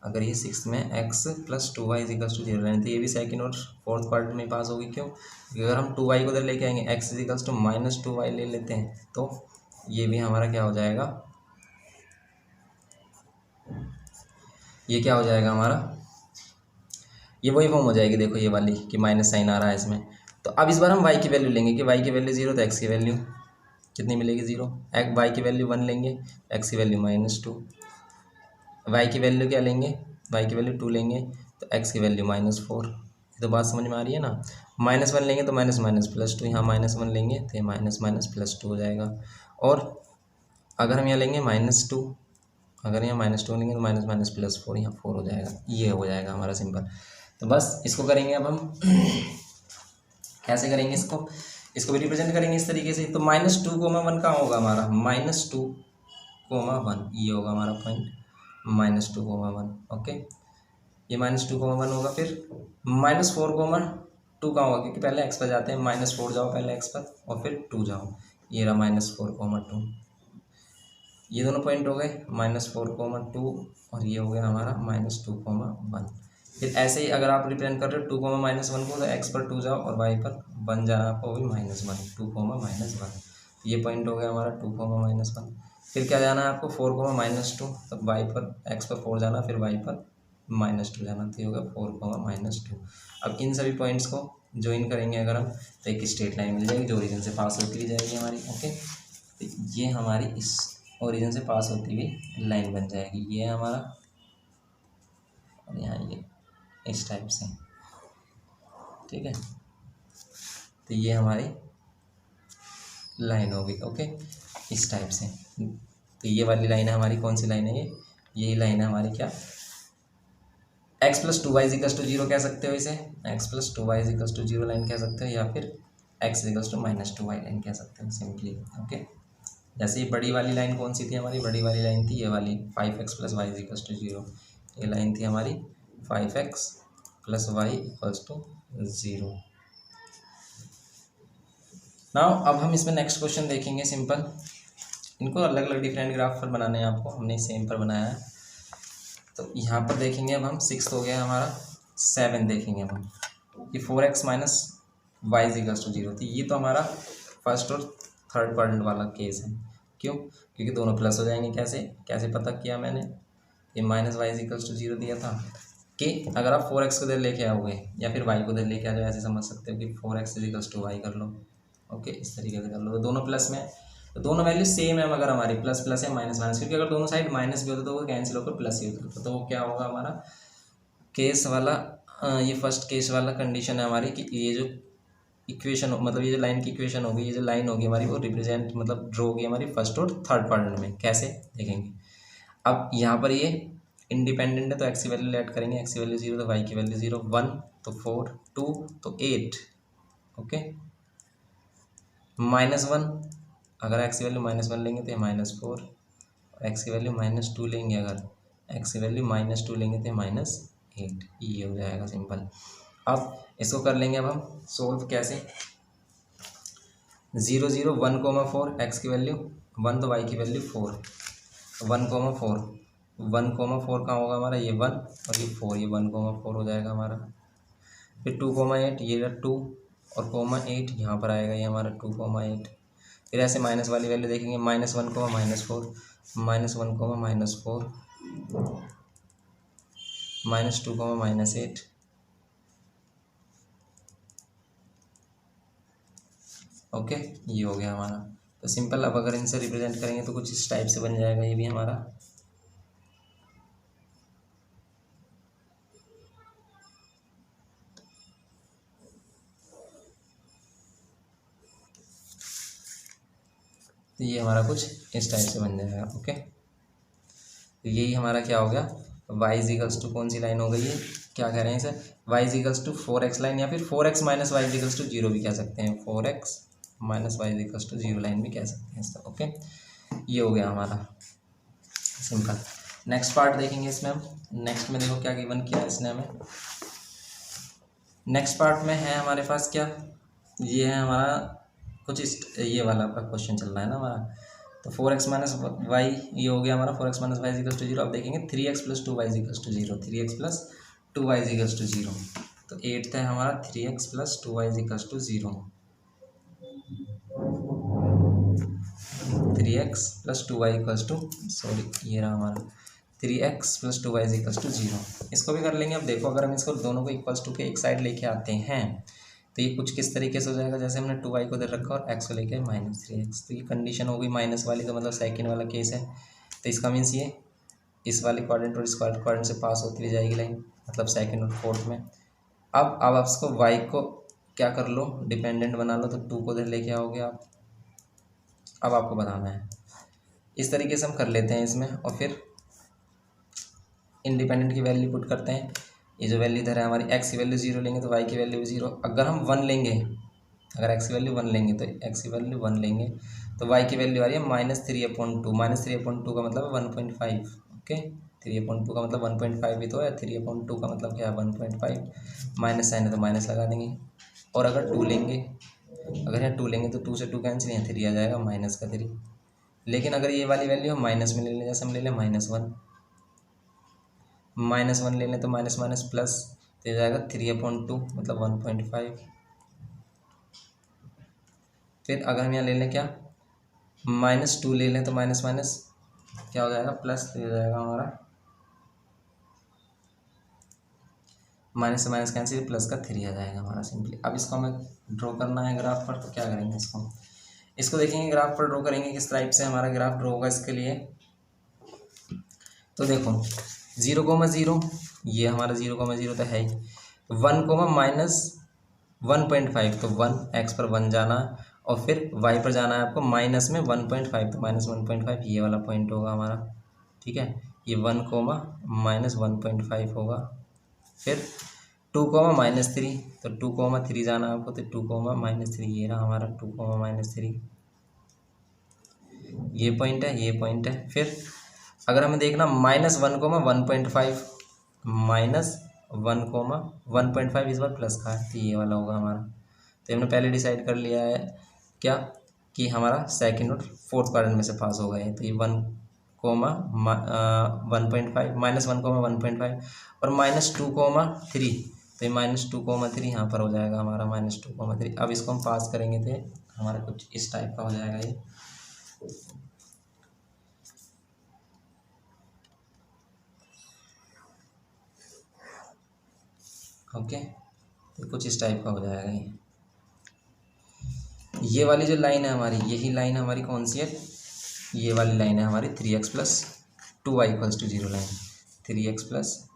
अगर ये सिक्स्थ में x + 2y = 0 लाइन, तो ये भी सेकंड और फोर्थ पार्ट में पास होगी। क्यों, क्योंकि अगर हम 2y को उधर लेके आएंगे, x = -2y ले लेते हैं, तो ये भी हमारा क्या हो जाएगा, ये क्या हो जाएगा हमारा, ये वही फॉर्म हो जाएगी। देखो ये वाली कि माइनस साइन आ रहा है इसमें। तो अब इस बार हम y की वैल्यू लेंगे कि y की वैल्यू 0, तो x की वैल्यू कितनी मिलेगी, 0। y की वैल्यू 1 लेंगे, x की वैल्यू -2, y की वैल्यू क्या लेंगे, y की वैल्यू 2 लेंगे, तो x की वैल्यू -4। ये तो बात समझ में आ रही है ना। -1 लेंगे तो माइनस माइनस +2, यहाँ -1 लेंगे तो ये माइनस माइनस +2 हो जाएगा। और अगर हम यहाँ लेंगे -2, अगर यहाँ -2 लेंगे तो माइनस माइनस +4, यहाँ 4 हो जाएगा, ये हो जाएगा हमारा सिंपल। तो बस इसको करेंगे अब हम कैसे करेंगे इसको भी रिप्रेजेंट करेंगे इस तरीके से। तो -2, 1 कहाँ होगा हमारा, -2, 1 ये होगा हमारा पॉइंट, -2, 1 ओके। ये -2, 1 होगा। फिर -4, 2 कहाँ होगा, क्योंकि पहले x पर जाते हैं, -4 जाओ पहले x पर और फिर 2 जाओ, ये रहा -4, 2। ये दोनों पॉइंट हो गए -4, 2 और ये हो गया हमारा -2, 1। फिर ऐसे ही अगर आप रिप्रेजेंट कर रहे हो 2, -1 को, तो x पर 2 जाओ और y पर 1 जाना आपको, भी -1, 2, -1। ये पॉइंट हो गया हमारा 2, -1। फिर क्या जाना है आपको 4, -2, तब y पर x पर 4 जाना, फिर y पर -2 जाना, तो ये होगा 4, -2। अब इन सभी पॉइंट्स को ज्वाइन करेंगे अगर हम, तो एक स्ट्रेट लाइन मिल जाएगी जो ओरिजिन से पास होती हुई जाएगी हमारी, ओके। तो ये हमारी इस ओरिजिन से पास होती हुई लाइन बन जाएगी, ये है हमारा, और यहाँ ये इस टाइप से, ठीक है। तो ये हमारी लाइन होगी, ओके, इस टाइप से। तो ये वाली लाइन है हमारी, कौन सी लाइन है ये, यही लाइन है हमारी, क्या, x + 2y = 0 कह सकते हो इसे, x + 2y = 0 लाइन कह सकते हो, या फिर x = -2y लाइन कह सकते हो सिंपली, ओके। जैसे ये बड़ी वाली लाइन कौन सी थी हमारी, बड़ी वाली लाइन थी ये वाली 5x + y = 0, ये लाइन थी हमारी 5x + y = 0। नाउ अब हम इसमें नेक्स्ट क्वेश्चन देखेंगे सिंपल। इनको अलग अलग डिफरेंट ग्राफ पर बनाने हैं आपको, हमने सेम पर बनाया है। तो यहाँ पर देखेंगे अब हम 6 हो गया हमारा, 7 देखेंगे अब हम, ये 4x - y = 0 थी। ये तो हमारा फर्स्ट और थर्ड क्वाड्रेंट वाला केस है, क्यों, क्योंकि दोनों प्लस हो जाएंगे। कैसे कैसे पता किया मैंने, ये -y = 0 दिया था कि अगर आप 4x को इधर लेके आओगे या फिर y को इधर लेके आ जाओ, ऐसे समझ सकते हो कि 4x = y कर लो, ओके, इस तरीके से कर लो। तो दोनों प्लस में, तो दोनों वैल्यू सेम है, मगर हमारी प्लस प्लस है, माइनस माइनस, क्योंकि अगर दोनों साइड माइनस भी होता तो वो कैंसिल होकर प्लस ही होता। तो वो क्या होगा हमारा केस वाला, ये फर्स्ट केस वाला कंडीशन है हमारी कि ये जो इक्वेशन, मतलब ये जो लाइन की इक्वेशन होगी, ये जो लाइन होगी हमारी, वो रिप्रेजेंट मतलब ड्रॉ होगी हमारी फर्स्ट और थर्ड क्वाड्रेंट में। कैसे देखेंगे, अब यहाँ पर ये इंडिपेंडेंट है तो x की वैल्यू ऐड करेंगे, x की वैल्यू 0 तो y की वैल्यू 0, 1 तो 4, 2 तो 8, ओके। -1, अगर x की वैल्यू -1 लेंगे तो ये -4, x की वैल्यू -2 लेंगे, अगर x की वैल्यू -2 लेंगे तो -8, ये हो जाएगा सिंपल। अब इसको कर लेंगे अब हम सोल्व, कैसे, 0, 0, 1, 4, x की वैल्यू 1 तो y की वैल्यू 4, 1, 4, 1, 4 कहाँ होगा हमारा, ये 1 और ये 4, ये 1, 4 हो जाएगा हमारा। फिर 2, 8, ये 2 और 8 यहाँ पर आएगा, ये हमारा 2, 8। फिर ऐसे माइनस वाली वैल्यू देखेंगे, -1, -4, -1, -4, -2, -8, ओके, ये हो गया हमारा। तो सिंपल, अब अगर इनसे रिप्रेजेंट करेंगे तो कुछ इस टाइप से बन जाएगा ये भी हमारा। तो ये हमारा कुछ इस टाइप से बन जाएगा, ओके। तो यही हमारा क्या हो गया, y = कौन सी लाइन हो गई है, क्या कह रहे हैं सर, y = 4x लाइन, या फिर 4x - y = 0 भी कह सकते हैं, 4x - y = 0 लाइन भी कह सकते हैं इसका, ओके। ये हो गया हमारा सिंपल। नेक्स्ट पार्ट देखेंगे इसमें हम। नेक्स्ट में देखो क्या गिवन किया है इसने हमें। नेक्स्ट पार्ट में है हमारे पास क्या, ये है हमारा कुछ ये वाला क्वेश्चन चल रहा है ना हमारा। तो 4x - y ये हो गया हमारा, 4x - y = 0। अब देखेंगे 3x + 2y = 0, 3x + 2y = 0। तो 8 है हमारा 3x + 2y = 0, 3x + 2y sorry ये रहा हमारा 3x + 2y = 0। इसको भी कर लेंगे। अब देखो अगर हम इसको दोनों को इक्वल्स टू के एक साइड लेके आते हैं तो ये कुछ किस तरीके से हो जाएगा, जैसे हमने 2y को इधर रखा और x को लेके -3x। तो ये कंडीशन हो गई माइनस वाली, तो मतलब सेकंड वाला केस है। तो इसका मीन्स ये इस वाले क्वाड्रेंट और इस वाले क्वाड्रेंट से पास होती हुई जाएगी लाइन, मतलब सेकंड और फोर्थ में। अब आप इसको y को क्या कर लो, डिपेंडेंट बना लो, तो 2 को इधर लेके आओगे आप। अब आपको बताना है, इस तरीके से हम कर लेते हैं इसमें, और फिर इंडिपेंडेंट की वैल्यू पुट करते हैं। ये जो वैल्यू इधर है हमारी, एक्स की वैल्यू 0 लेंगे तो वाई की वैल्यू भी 0। अगर हम 1 लेंगे, अगर एक्स की वैल्यू 1 लेंगे तो एक्स की वैल्यू 1 लेंगे तो वाई की वैल्यू आ रही है -3/2। -3/2 का मतलब है 1.5। ओके, 3/2 का मतलब 1.5 भी तो है, 3/2 का मतलब क्या है 1.5। माइनस साइन है तो माइनस लगा देंगे। और अगर 2 लेंगे, अगर यहाँ 2 लेंगे तो 2 से 2 कैंसिल, यहाँ 3 आ जाएगा -3। लेकिन अगर ये वाली वैल्यू हम माइनस में ले लें, जैसे हम ले लें -1, -1 ले लें तो माइनस माइनस प्लस, तो हो जाएगा 3/2 मतलब 1.5। फिर अगर हम यहाँ ले लें क्या, -2 ले लें तो माइनस माइनस क्या हो जाएगा प्लस, तो हो जाएगा हमारा माइनस से माइनस कैंसिल, प्लस का 3 आ जाएगा हमारा सिंपली। अब इसको हमें ड्रॉ करना है ग्राफ पर, तो क्या करेंगे इसको देखेंगे ग्राफ पर ड्रॉ करेंगे किस टाइप से हमारा ग्राफ ड्रॉ होगा इसके लिए। तो देखो 0,0 ये हमारा 0,0 तो है ही, 1,-1.5 तो 1 एक्स पर 1 जाना, और फिर वाई पर जाना है आपको माइनस में 1.5, तो -1.5 ये वाला पॉइंट होगा हमारा। ठीक है, ये 1,-1.5 होगा। फिर 2,-3, तो 2,3 जाना आपको, तो 2,-3 ये रहा हमारा 2,-3, ये पॉइंट है, ये पॉइंट है। फिर अगर हमें देखना -1,-1.5, -1,1.5 इस बार प्लस का है, तो ये वाला होगा हमारा। तो हमने पहले डिसाइड कर लिया है क्या कि हमारा सेकंड और फोर्थ क्वाड्रेंट में से पास होगा ये, तो ये 1,1.5 -1,1.5 और -2,3, तो ये -2,3 यहाँ पर हो जाएगा हमारा -2,3। अब इसको हम पास करेंगे तो हमारा कुछ इस टाइप का हो जाएगा ये। ओके, तो कुछ इस टाइप का हो जाएगा ये वाली जो लाइन है हमारी, यही लाइन हमारी कौन सी है, ये वाली लाइन है हमारी 3x + 2y = 0 line, 3x +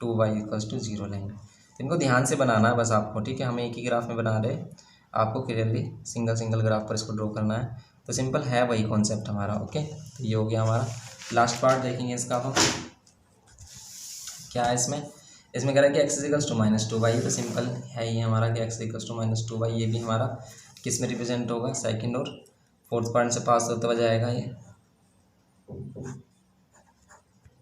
2y = 0 line. तो इनको ध्यान से बनाना है बस आपको, ठीक है। हम एक ही ग्राफ में बना रहे, आपको क्लियरली सिंगल सिंगल ग्राफ पर इसको ड्रॉ करना है। तो सिंपल है वही कॉन्सेप्ट हमारा। ओके, तो ये हो गया हमारा लास्ट पार्ट। देखेंगे इसका हम क्या है इसमें कह रहा है कि x = -2y, तो सिंपल है ही हमारा कि x = -2y। ये भी हमारा किस में रिप्रेजेंट होगा, सेकंड और फोर्थ पॉइंट से पास होते हुए जाएगा ये।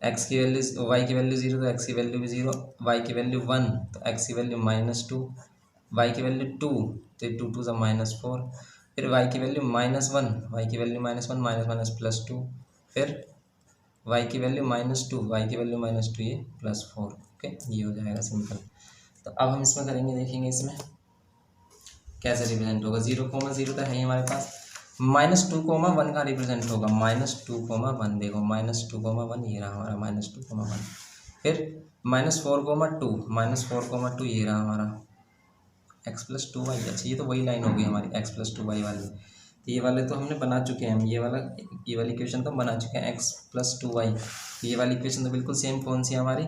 x की वैल्यू y की वैल्यू 0 तो x की वैल्यू भी 0, y की वैल्यू 1 तो x की वैल्यू -2, y की वैल्यू 2 तो 2 2 -4, फिर y की वैल्यू -1, y की वैल्यू -1 -2, फिर y की वैल्यू -2, y की वैल्यू -2 ये +4। ओके, ये हो जाएगा सिंपल। तो अब हम इसमें करेंगे, देखेंगे इसमें कैसे रिप्रेजेंट होगा। 0,0 तो है ही हमारे पास, -2,1 का रिप्रेजेंट होगा -2,1। देखो -2,1 ये रहा हमारा -2,1। फिर -4,2 ये रहा हमारा x + 2y। अच्छा, ये तो वही लाइन होगी हमारी x + 2y वाली। तो ये वाले तो हमने बना चुके हैं हम, ये वाली इक्वेशन तो हम बना चुके हैं x + 2y। ये वाली इक्वेशन तो बिल्कुल सेम कौन सी है हमारी,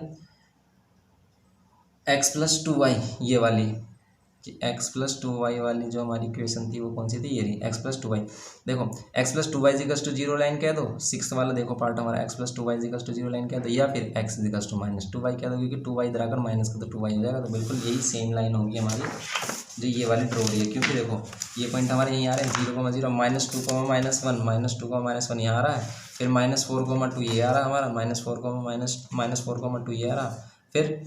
x + 2y ये वाली, कि x + 2y वाली जो हमारी इक्वेशन थी वो कौन सी थी, ये रही x + 2y। देखो x + 2y = 0 लाइन कह दो, सिक्स वाला देखो पार्ट हमारा x + 2y = 0 लाइन कह दो, या फिर x = -2y कह दो, क्योंकि 2y इधर आकर माइनस का तो 2y हो जाएगा। तो बिल्कुल यही सेम लाइन होगी हमारी जो ये वाली ड्रॉ रही है, क्योंकि देखो ये पॉइंट हमारे यहीं आ रहे हैं 0,0 -2, -1 यहाँ आ रहा है, फिर -4,2 ये आ रहा है हमारा, -4,2 ये आ रहा, फिर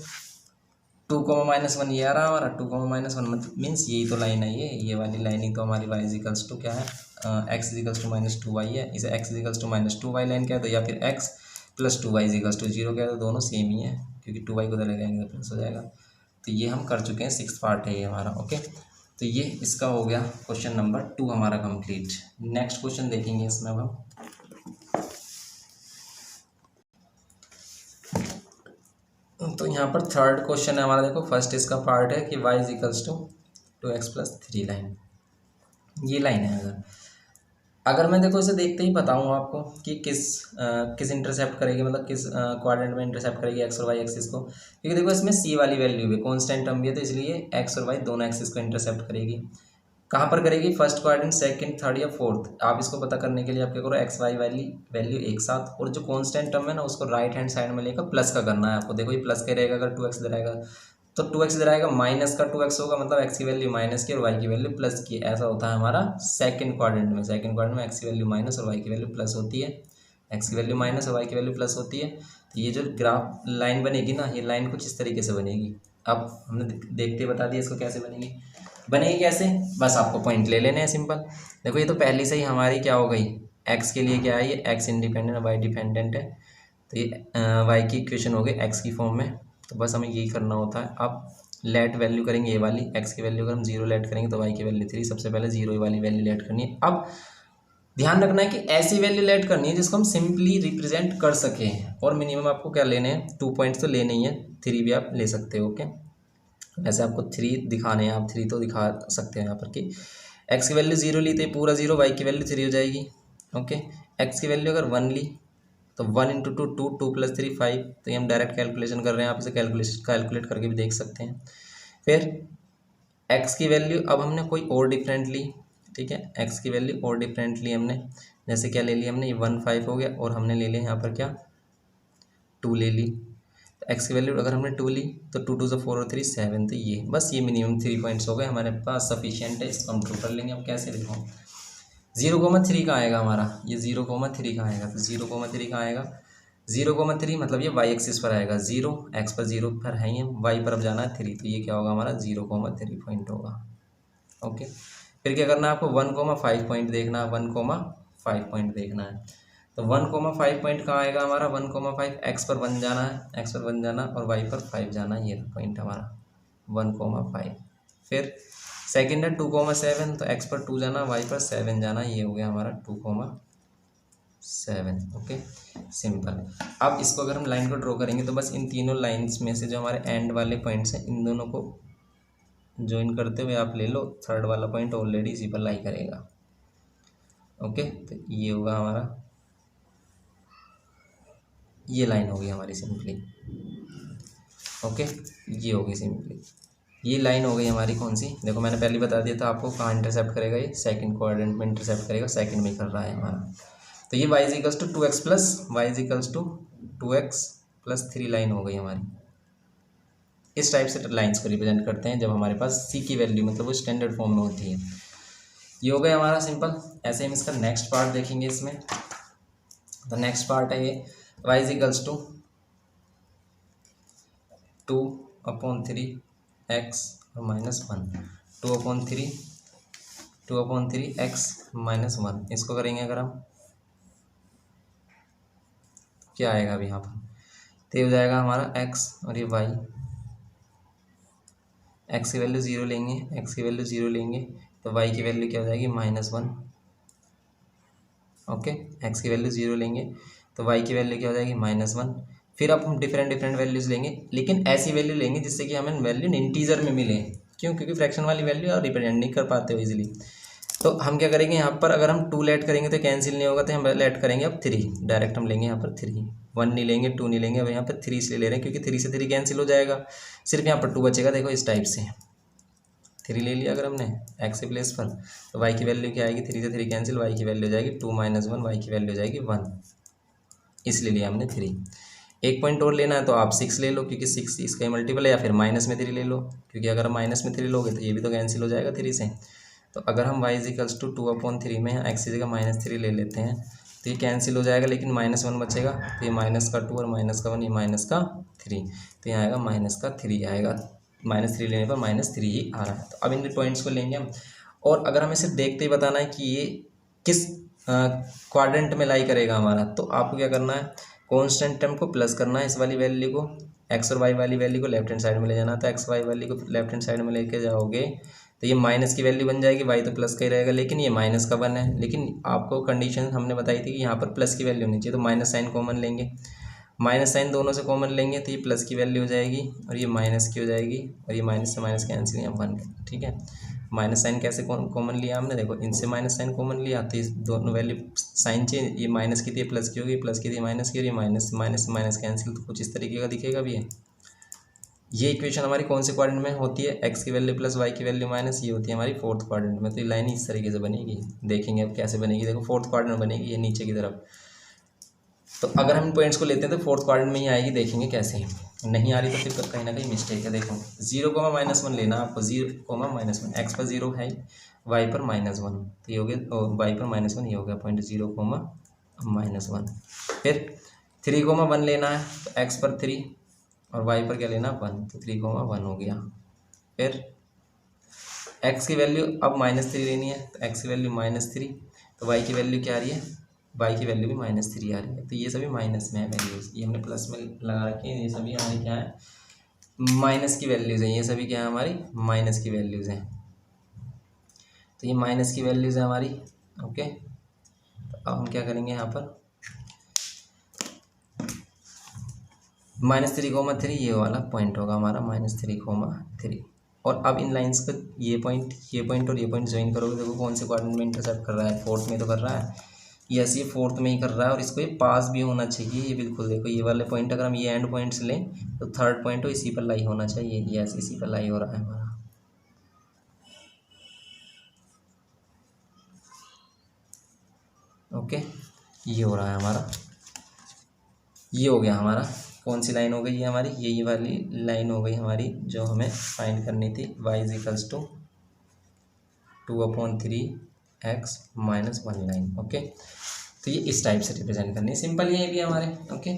2,-1 ये आ रहा हमारा, 2,-1 मतलब मीन्स यही तो लाइन है ये वाली लाइन ही तो हमारी y = क्या है, x = -2y है। इसे x = -2y लाइन कह दो, या फिर x + 2y = 0 कह दो, दोनों सेम ही है, क्योंकि 2y को उधर ले जाएंगे तो प्लस हो जाएगा। तो ये हम कर चुके हैं, 6th पार्ट है ये हमारा। ओके, तो ये इसका हो गया क्वेश्चन नंबर 2 हमारा कंप्लीट। नेक्स्ट क्वेश्चन देखेंगे इसमें अब हम। तो यहाँ पर थर्ड क्वेश्चन है हमारा। देखो फर्स्ट इसका पार्ट है कि y = 2x + 3 लाइन, ये लाइन है। अगर मैं देखो इसे देखते ही बताऊँ आपको कि किस इंटरसेप्ट करेगी, मतलब किस क्वाड्रेंट में इंटरसेप्ट करेगी x और y एक्सिस को, क्योंकि देखो इसमें c वाली वैल्यू भी कांस्टेंट टर्म भी है, तो इसलिए x और y दोनों एक्सिस को इंटरसेप्ट करेगी। कहाँ पर करेगी, फर्स्ट क्वाड्रेंट, सेकंड, थर्ड या फोर्थ। आप इसको पता करने के लिए आप क्या करो, एक्स वाई वाली वैल्यू एक साथ, और जो कांस्टेंट टर्म है ना उसको राइट हैंड साइड में लेकर प्लस का करना है आपको। देखो ये प्लस का रहेगा, अगर 2x इधर आएगा तो 2x इधर आएगा, माइनस का 2x होगा, मतलब x की वैल्यू माइनस की और y की वैल्यू प्लस की। ऐसा होता है हमारा सेकंड क्वाड्रेंट में। सेकंड क्वाड्रेंट में x की वैल्यू माइनस और y की वैल्यू प्लस होती है, x की वैल्यू माइनस और y की वैल्यू प्लस होती है। तो ये जो ग्राफ लाइन बनेगी ना, ये लाइन कुछ इस तरीके से बनेगी। अब हमने देखते बता दिया इसको कैसे बनेगी। बनेगी कैसे, बस आपको पॉइंट ले लेने हैं सिंपल। देखो ये तो पहले से ही हमारी क्या हो गई, x के लिए क्या है, ये x इंडिपेंडेंट है, y डिपेंडेंट है, तो ये y की इक्वेशन हो गई x की फॉर्म में। तो बस हमें यही करना होता है। अब लेट वैल्यू करेंगे ये वाली, x की वैल्यू अगर हम 0 लेट करेंगे तो y की वैल्यू 3, सबसे पहले 0 वाली वैल्यू लेट करनी है। अब ध्यान रखना है कि ऐसी वैल्यू लेट करनी है जिसको हम सिंपली रिप्रेजेंट कर सकें, और मिनिमम आपको क्या लेने हैं, 2 पॉइंट्स तो लेने ही है, 3 भी आप ले सकते हो। ओके, वैसे आपको 3 दिखाने हैं, आप 3 तो दिखा सकते हैं यहाँ पर कि x की वैल्यू 0 ली तो पूरा 0, y की वैल्यू 3 हो जाएगी। ओके, x की वैल्यू अगर 1 ली तो 1 इंटू 2 2, 2 प्लस 3 5, तो ये हम डायरेक्ट कैलकुलेशन कर रहे हैं, आप इसे कैलकुलेट करके भी देख सकते हैं। फिर x की वैल्यू अब हमने कोई और डिफरेंट ली, ठीक है, x की वैल्यू और डिफरेंट ली हमने, जैसे क्या ले लिया हमने, ये 1 5 हो गया, और हमने ले लिया यहाँ पर क्या 2 ले ली। तो x की वैल्यू अगर हमने 2 ली तो 2 2 से 4 और 3 7, तो ये बस ये मिनिमम 3 पॉइंट्स हो गए हमारे पास, सफिशियंट है, इसको हम ट्रू कर लेंगे। अब कैसे लिखो, 0,3 का आएगा हमारा, ये 0,3 का आएगा, तो 0,3 का आएगा, 0,3 मतलब ये वाई एक्सिस पर आएगा, 0 एक्स पर 0 पर है ही, वाई पर अब जाना है 3, तो ये क्या होगा हमारा 0,3 पॉइंट होगा। ओके, फिर क्या करना है आपको, 1,5 पॉइंट देखना है, 1,5 पॉइंट देखना है। तो 1,5 पॉइंट कहाँ आएगा हमारा, 1,5 एक्स पर 1 जाना है, एक्स पर 1 जाना और वाई पर 5 जाना है, ये पॉइंट हमारा 1,5। फिर सेकेंड है 2,7, तो एक्स पर 2 जाना, वाई पर 7 जाना, ये हो गया हमारा 2,7। Okay, simple. अब इसको अगर हम लाइन को ड्रॉ करेंगे तो बस इन तीनों लाइंस में से जो हमारे एंड वाले पॉइंट्स हैं, इन दोनों को ज्वाइन करते हुए आप ले लो, थर्ड वाला पॉइंट ऑलरेडी इसी पर लाई करेगा। ओके, तो ये होगा हमारा, ये लाइन होगी हमारी सिंपली। ओके, ये होगी सिंपली, ये लाइन हो गई हमारी कौन सी, देखो मैंने पहले बता दिया था आपको कहाँ इंटरसेप्ट करेगा, ये सेकंड क्वाड्रेंट में इंटरसेप्ट करेगा, सेकंड में कर रहा है हमारा। तो ये y equals to 2x plus y equals to 2x plus 3 line हो गई हमारी। इस टाइप से लाइंस को रिप्रेजेंट करते हैं जब हमारे पास c की वैल्यू मतलब वो स्टैंडर्ड फॉर्म में होती है। ये हो गया हमारा सिंपल। ऐसे हम इसका नेक्स्ट पार्ट देखेंगे इसमें। तो नेक्स्ट पार्ट है ये y इजिकल्स टू 2/3 x और -1, 2/3 x -1, इसको करेंगे अगर हम, क्या आएगा अभी यहाँ पर, तो हो जाएगा हमारा x और ये y, x की वैल्यू 0 लेंगे, x की वैल्यू 0 लेंगे तो y की वैल्यू क्या हो जाएगी -1। ओके, x की वैल्यू 0 लेंगे तो y की वैल्यू क्या हो जाएगी -1। फिर अब हम डिफरेंट वैल्यूज़ लेंगे, लेकिन ऐसी वैल्यू लेंगे जिससे कि हमें वैल्यू इंटीजर में मिले। क्यों, क्योंकि फ्रैक्शन वाली वैल्यू आप रिप्रेजेंट नहीं कर पाते हो इजीली। तो हम क्या करेंगे यहाँ पर, अगर हम 2 लेट करेंगे तो कैंसिल नहीं होगा, तो हम लेट करेंगे अब 3, डायरेक्ट हम लेंगे यहाँ पर 3, 1 नहीं लेंगे, 2 नहीं लेंगे, अब यहाँ पर 3 इसलिए ले रहे हैं क्योंकि 3 से 3 कैंसिल हो जाएगा, सिर्फ यहाँ पर 2 बचेगा। देखो इस टाइप से 3 ले लिया अगर हमने x के प्लेस पर, तो y की वैल्यू क्या आएगी, 3 से 3 कैंसिल, y की वैल्यू हो जाएगी 2 - 1, y की वैल्यू हो जाएगी 1, इसलिए लिया हमने 3। एक पॉइंट और लेना है तो आप 6 ले लो क्योंकि 6 इसका मल्टीपल है, या फिर -3 ले लो क्योंकि अगर -3 लोगे तो ये भी तो कैंसिल हो जाएगा 3 से। तो अगर हम y इजिकल्स टू 2/3 में x की जगह -3 ले लेते हैं तो ये कैंसिल हो जाएगा, लेकिन -1 बचेगा, तो ये -2 और -1, ये -3, तो यहाँ आएगा -3 आएगा, -3 लेने पर -3 ही आ रहा है। तो अब इन पॉइंट्स को लेंगे हम, और अगर हमें सिर्फ देखते ही बताना है कि ये किस क्वाड्रेंट में लाई करेगा हमारा, तो आपको क्या करना है, कांस्टेंट टर्म को प्लस करना है, इस वाली वैल्यू को, एक्स और वाई वाली वैल्यू को लेफ्ट हैंड साइड में ले जाना। तो एक्स वाई वैल्यू को लेफ्ट हैंड साइड में लेके जाओगे तो ये माइनस की वैल्यू बन जाएगी, वाई तो प्लस का ही रहेगा, लेकिन ये माइनस का 1 है, लेकिन आपको कंडीशन हमने बताई थी कि यहाँ पर प्लस की वैल्यू होनी चाहिए, तो माइनस साइन कॉमन लेंगे, माइनस साइन दोनों से कॉमन लेंगे तो ये प्लस की वैल्यू हो जाएगी और ये माइनस की हो जाएगी, और ये माइनस से माइनस कैंसिल, यहाँ 1, ठीक है। माइनस साइन कैसे कॉमन लिया हमने, देखो इनसे माइनस साइन कॉमन लिया तो इस दोनों वैल्यू साइन चेंज, ये माइनस की थी प्लस की होगी, प्लस की थी माइनस की, और ये माइनस से माइनस कैंसिल, तो कुछ इस तरीके का दिखेगा भी है। ये इक्वेशन हमारी कौन से क्वाड्रेंट में होती है, एक्स की वैल्यू प्लस वाई की वैल्यू माइनस, ये होती है हमारी फोर्थ क्वाड्रेंट में। तो ये लाइन इस तरीके से बनेगी, देखेंगे अब कैसे बनेगी। देखो फोर्थ क्वाड्रेंट में बनेगी, ये नीचे की तरफ। तो अगर हम पॉइंट्स को लेते हैं तो फोर्थ क्वाड्रेंट में ही आएगी, देखेंगे कैसे। नहीं आ रही तो फिर कहीं ना कहीं मिस्टेक है। देखो 0,-1 लेना आपको, 0,-1, एक्स पर 0 है, वाई पर -1, तो ये हो गया, वाई पर -1 ये हो गया पॉइंट 0,-1। फिर 3,1 लेना है, तो एक्स पर 3 और वाई पर क्या लेना 1, तो 3,1 हो गया। फिर एक्स की वैल्यू अब -3 लेनी है, तो एक्स की वैल्यू -3, तो वाई की वैल्यू क्या आ रही है, वाई की वैल्यू भी -3 आ रही है। तो ये सभी माइनस में है वैल्यूज़, ये हमने प्लस में लगा रखी है, ये सभी हमारी क्या है, माइनस की वैल्यूज़ हैं। ये सभी क्या है, हमारी माइनस की वैल्यूज़ हैं। तो ये माइनस की वैल्यूज़ है हमारी। ओके, तो अब हम क्या करेंगे यहाँ पर, -3,3 ये वाला पॉइंट होगा हमारा, -3,3। और अब इन लाइंस को ये पॉइंट और ये पॉइंट ज्वाइन करोगे, देखो कौन से क्वाड्रेंट में इंटरसेप्ट कर रहा है, फोर्थ में तो कर रहा है, यस ये फोर्थ में ही कर रहा है। और इसको ये पास भी होना चाहिए, ये बिल्कुल देखो ये वाले पॉइंट अगर हम ये एंड पॉइंट्स लें तो थर्ड पॉइंट हो इसी पर लाई होना चाहिए, यस इसी पर लाई हो रहा है हमारा। ओके, ये हो रहा है हमारा, ये हो गया हमारा। कौन सी लाइन हो गई ये हमारी, यही वाली लाइन हो गई हमारी जो हमें फाइंड करनी थी, y = 2/3x - 1 लाइन। ओके, तो ये इस टाइप से रिप्रेजेंट करनी है, सिंपल ये भी हमारे। ओके,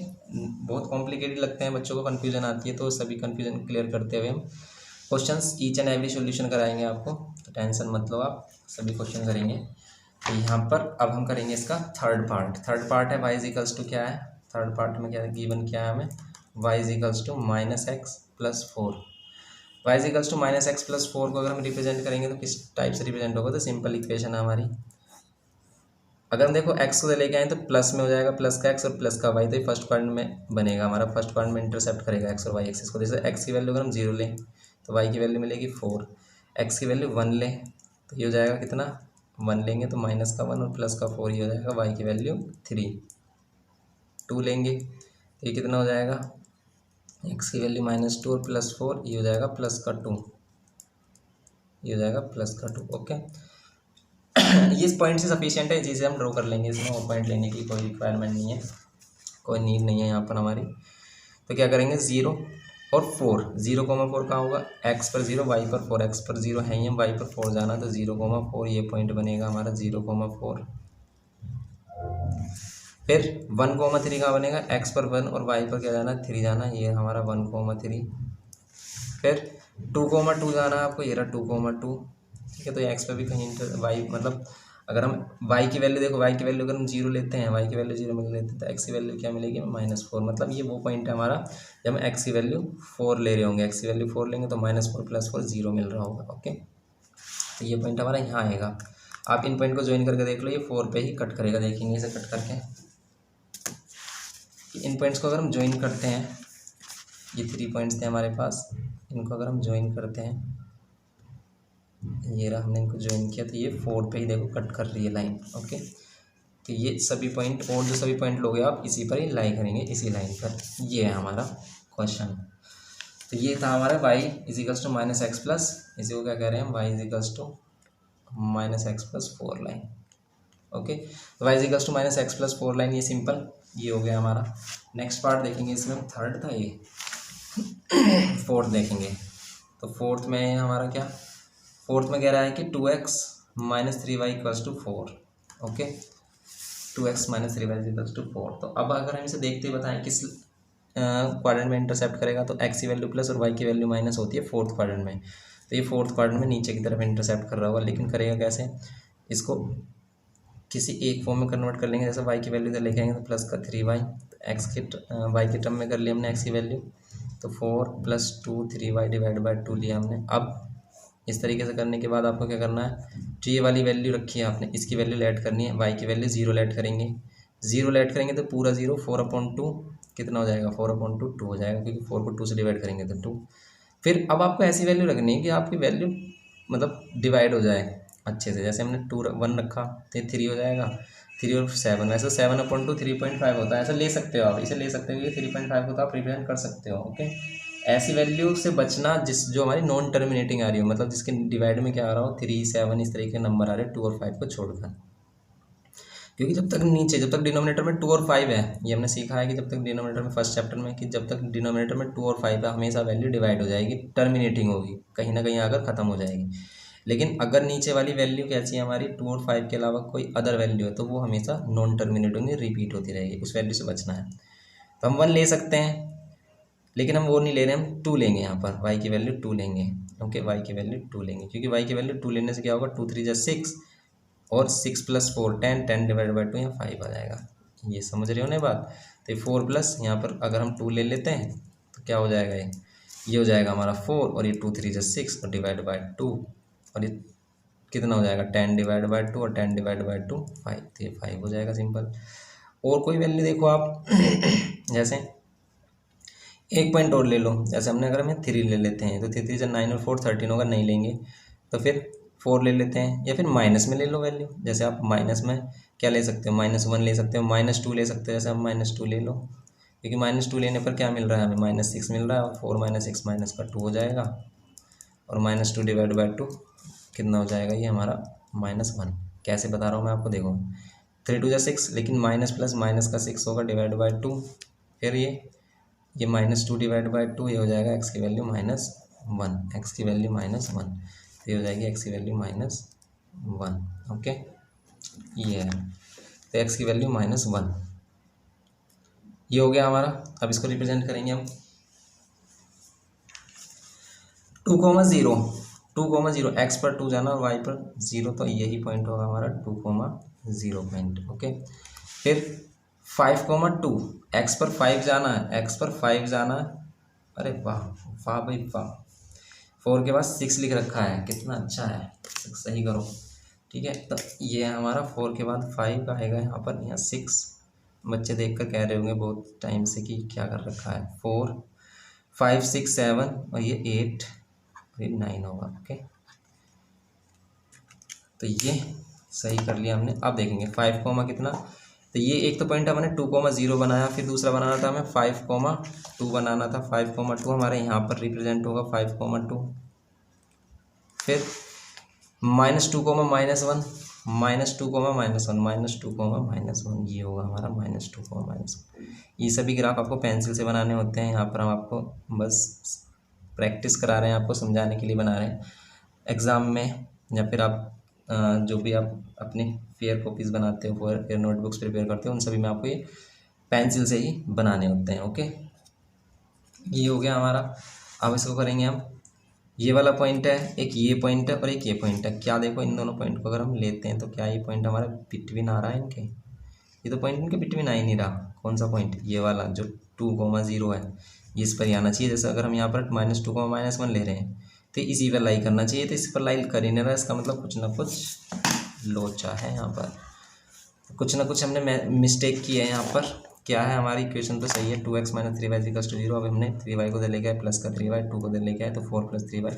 बहुत कॉम्प्लिकेटेड लगते हैं बच्चों को, कन्फ्यूजन आती है, तो सभी कन्फ्यूजन क्लियर करते हुए हम questions each and every solution कराएंगे आपको, तो टेंशन मत लो आप, सभी क्वेश्चन करेंगे। तो यहाँ पर अब हम करेंगे इसका थर्ड पार्ट है y = क्या है, थर्ड पार्ट में क्या गिवन क्या है हमें, y = -x + 4। y = -x + 4 को अगर हम रिप्रेजेंट करेंगे तो किस टाइप से रिप्रेजेंट होगा, तो सिंपल इक्वेशन है हमारी। अगर हम देखो x को लेके आए तो प्लस में हो जाएगा, प्लस का x और प्लस का y, तो ये फर्स्ट क्वाड्रेंट में बनेगा हमारा, फर्स्ट क्वाड्रेंट में इंटरसेप्ट करेगा x और y एक्सिस को। जैसे x की वैल्यू अगर हम 0 लें तो y की वैल्यू मिलेगी 4, x की वैल्यू 1 लें तो ये हो जाएगा कितना, 1 लेंगे तो -1 और प्लस का 4, ये हो जाएगा y की वैल्यू 3। 2 लेंगे तो ये कितना हो जाएगा, x की वैल्यू -2 और +4, ये हो जाएगा +2, ये हो जाएगा +2। ओके, ये इस पॉइंट से सफिशिएंट है, जिसे हम ड्रॉ कर लेंगे, इसमें और पॉइंट लेने की कोई रिक्वायरमेंट नहीं है, कोई नीड नहीं है यहाँ पर हमारी। तो क्या करेंगे, 0 और 4, 0,4 कहाँ होगा, x पर 0 y पर 4, x पर 0 है ही, हम y पर 4 जाना, तो 0,4 ये पॉइंट बनेगा हमारा 0,4। फिर 1,3 कहाँ बनेगा, x पर 1 और y पर क्या जाना, 3 जाना, ये हमारा 1,3। फिर 2,2 जाना आपको, ये रहा 2,2, ठीक है। तो एक्स पे भी कहीं वाई, मतलब अगर हम वाई की वैल्यू देखो, वाई की वैल्यू अगर हम 0 लेते हैं, वाई की वैल्यू 0 मिल लेते हैं, तो एक्स की वैल्यू क्या मिलेगी, -4। मतलब ये वो पॉइंट है हमारा जब हम एक्स की वैल्यू 4 ले रहे होंगे, एक्स की वैल्यू 4 लेंगे तो -4 + 4 0 मिल रहा होगा। ओके, तो ये पॉइंट हमारा यहाँ आएगा। आप इन पॉइंट को ज्वाइन करके देख लो, ये 4 पे ही कट करेगा, देखेंगे इसे कट करके। इन पॉइंट्स को अगर हम ज्वाइन करते हैं, ये 3 पॉइंट्स थे हमारे पास, इनको अगर हम ज्वाइन करते हैं, ये रहा, हमने इनको ज्वाइन किया, तो ये 4 पे ही देखो कट कर रही है लाइन। ओके, तो ये सभी पॉइंट और जो सभी पॉइंट लोगे आप इसी पर ही लाई करेंगे, इसी लाइन पर। ये है हमारा क्वेश्चन। तो ये था हमारा y = -x+, इसी को क्या कह रहे हैं, y = -x + 4 लाइन। ओके, तो y = -x + 4 लाइन, ये सिंपल, ये हो गया हमारा। नेक्स्ट पार्ट देखेंगे, इसमें थर्ड था ये, फोर्थ देखेंगे। तो फोर्थ में हमारा क्या, फोर्थ में कह रहा है कि 2x - 3y = 4। Okay, 2x - 3y = 4। तो अब अगर हम इसे देखते ही बताएं किस क्वाड्रेंट में इंटरसेप्ट करेगा, तो x की वैल्यू प्लस और y की वैल्यू माइनस होती है फोर्थ क्वाड्रेंट में। तो ये फोर्थ क्वाड्रेंट में नीचे की तरफ इंटरसेप्ट कर रहा होगा, लेकिन करेगा कैसे, इसको किसी एक फॉर्म में कन्वर्ट कर लेंगे। जैसे y की वैल्यू इधर लेके आएंगे तो प्लस का 3y, एक्स के y के टर्म में कर लिया हमने x की वैल्यू, तो 4 + 2 3y / 2 लिया हमने। अब इस तरीके से करने के बाद आपको क्या करना है, जो ये वाली वैल्यू रखी है आपने, इसकी वैल्यू ऐड करनी है, y की वैल्यू 0 ऐड करेंगे, 0 ऐड करेंगे तो पूरा 0, 4/2 कितना हो जाएगा, 4/2 2 हो जाएगा, क्योंकि 4 को 2 से डिवाइड करेंगे तो 2। फिर अब आपको ऐसी वैल्यू रखनी है कि आपकी वैल्यू मतलब डिवाइड हो जाए अच्छे से। जैसे हमने 1 रखा तो 3 हो जाएगा, 3 और 7, वैसे 7/2 3.5 होता है, ऐसा ले सकते हो आप, इसे ले सकते हो, ये 3.5 होता है, आप रिप्रेजेंट कर सकते हो। ओके, ऐसी वैल्यू से बचना जो हमारी नॉन टर्मिनेटिंग आ रही हो, मतलब जिसके डिवाइड में क्या आ रहा हो 3, 7 इस तरीके के नंबर आ रहे हैं 2 और 5 को छोड़कर। क्योंकि जब तक डिनोमिनेटर में 2 और 5 है, ये हमने सीखा है कि जब तक डिनोमिनेटर में फर्स्ट चैप्टर में कि जब तक डिनोमिनेटर में 2 और 5 है हमेशा वैल्यू डिवाइड हो जाएगी, टर्मिनेटिंग होगी, कहीं ना कहीं आकर ख़त्म हो जाएगी। लेकिन अगर नीचे वाली वैल्यू कैसी है हमारी 2 और 5 के अलावा कोई अदर वैल्यू है तो वो हमेशा नॉन टर्मिनेट होंगी, रिपीट होती रहेगी, उस वैल्यू से बचना है। तो हम 1 ले सकते हैं, लेकिन हम वो नहीं ले रहे, हम 2 लेंगे यहाँ पर, y की वैल्यू 2 लेंगे। ओके, y की वैल्यू 2 लेंगे, क्योंकि y की वैल्यू 2 लेने से क्या होगा, 2 3 जा 6 और 6 + 4 10, 10 डिवाइड बाई 2 यहाँ 5 आ जाएगा। ये समझ रहे हो ना बात। तो 4 प्लस यहाँ पर अगर हम 2 ले लेते हैं तो क्या हो जाएगा, ये हो जाएगा हमारा 4 और ये 2 3 जा 6 और डिवाइड बाई 2 और ये कितना हो जाएगा 10 डिवाइड बाई 2 और 10 डिवाइड बाई 2 5, तो ये 5 हो जाएगा सिंपल। और कोई वैल्यू देखो आप जैसे एक पॉइंट और ले लो, जैसे हमने अगर हमें 3 ले लेते हैं तो 3 3 जा 9 और 4 13 होगा, नहीं लेंगे तो फिर 4 ले लेते हैं, या फिर माइनस में ले लो वैल्यू। जैसे आप माइनस में क्या ले सकते हो, -1 ले सकते हो, -2 ले सकते हो। जैसे आप -2 ले लो, क्योंकि -2 लेने पर क्या मिल रहा है हमें, -6 मिल रहा है और 4 - 6 -2 हो जाएगा और -2 डिवाइड बाई 2 कितना हो जाएगा, ये हमारा -1। कैसे बता रहा हूँ मैं आपको, देखो 3 2 जा 6, लेकिन माइनस प्लस माइनस का 6 होगा डिवाइड बाई 2, फिर ये -2 डिवाइड बाई 2, ये हो जाएगा x की वैल्यू -1, x की वैल्यू -1, तो ये हो जाएगी x की वैल्यू -1। ओके, ये है, तो x की वैल्यू -1 ये हो गया हमारा। अब इसको रिप्रेजेंट करेंगे हम 2,0, 2,0, x पर 2 जाना और y पर 0, तो यही पॉइंट होगा हमारा 2,0 पॉइंट। ओके, फिर 5,2, x पर 5 जाना है, x पर 5 जाना है, अरे वाह वाह भाई वाह, 4 के बाद 6 लिख रखा है, कितना अच्छा है, सही करो। ठीक है, तो ये हमारा 4 के बाद 5 आएगा यहाँ पर, यहाँ 6। बच्चे देख कर कह रहे होंगे बहुत टाइम से कि क्या कर रखा है, 4 5 6 7 और ये 8 और ये 9 होगा। ओके, तो ये सही कर लिया हमने। अब देखेंगे 5 कोमा कितना, तो ये एक तो पॉइंट हमने 2,0 बनाया, फिर दूसरा बनाना था हमें 5,2 बनाना था। 5,2 हमारे यहाँ पर रिप्रेजेंट होगा 5,2, फिर -2, -1, -2, -1, -2, -1, ये होगा हमारा -2, -1। ये सभी ग्राफ आपको पेंसिल से बनाने होते हैं, यहाँ पर हम आपको बस प्रैक्टिस करा रहे हैं, आपको समझाने के लिए बना रहे हैं। एग्ज़ाम में या फिर आप जो भी आप अपनी फेयर कॉपीज़ बनाते हो, फेयर नोटबुक्स प्रिपेयर करते हो, उन सभी में आपको ये पेंसिल से ही बनाने होते हैं। ओके, ये हो गया हमारा। अब इसको करेंगे हम, ये वाला पॉइंट है, एक ये पॉइंट है और एक ये पॉइंट है। क्या देखो, इन दोनों पॉइंट को अगर हम लेते हैं तो क्या ये पॉइंट हमारा बिटवीन आ रहा है इनके, ये तो पॉइंट इनके बिटवीन आ ही नहीं रहा। कौन सा पॉइंट, ये वाला जो 2,0 है, ये इस पर ही आना चाहिए। जैसे अगर हम यहाँ पर -2, -1 ले रहे हैं तो इसी पर लाई करना चाहिए, तो इस पर लाई कर ही नहीं रहा, इसका मतलब कुछ ना कुछ लोचा है यहाँ पर, कुछ ना कुछ हमने मिस्टेक की है यहाँ पर। क्या है, हमारी इक्वेशन तो सही है, 2x - 3y = 0। अब हमने 3y को दे लेके आए, प्लस का 3y, 2 को दे लेके आए तो 4 + 3y।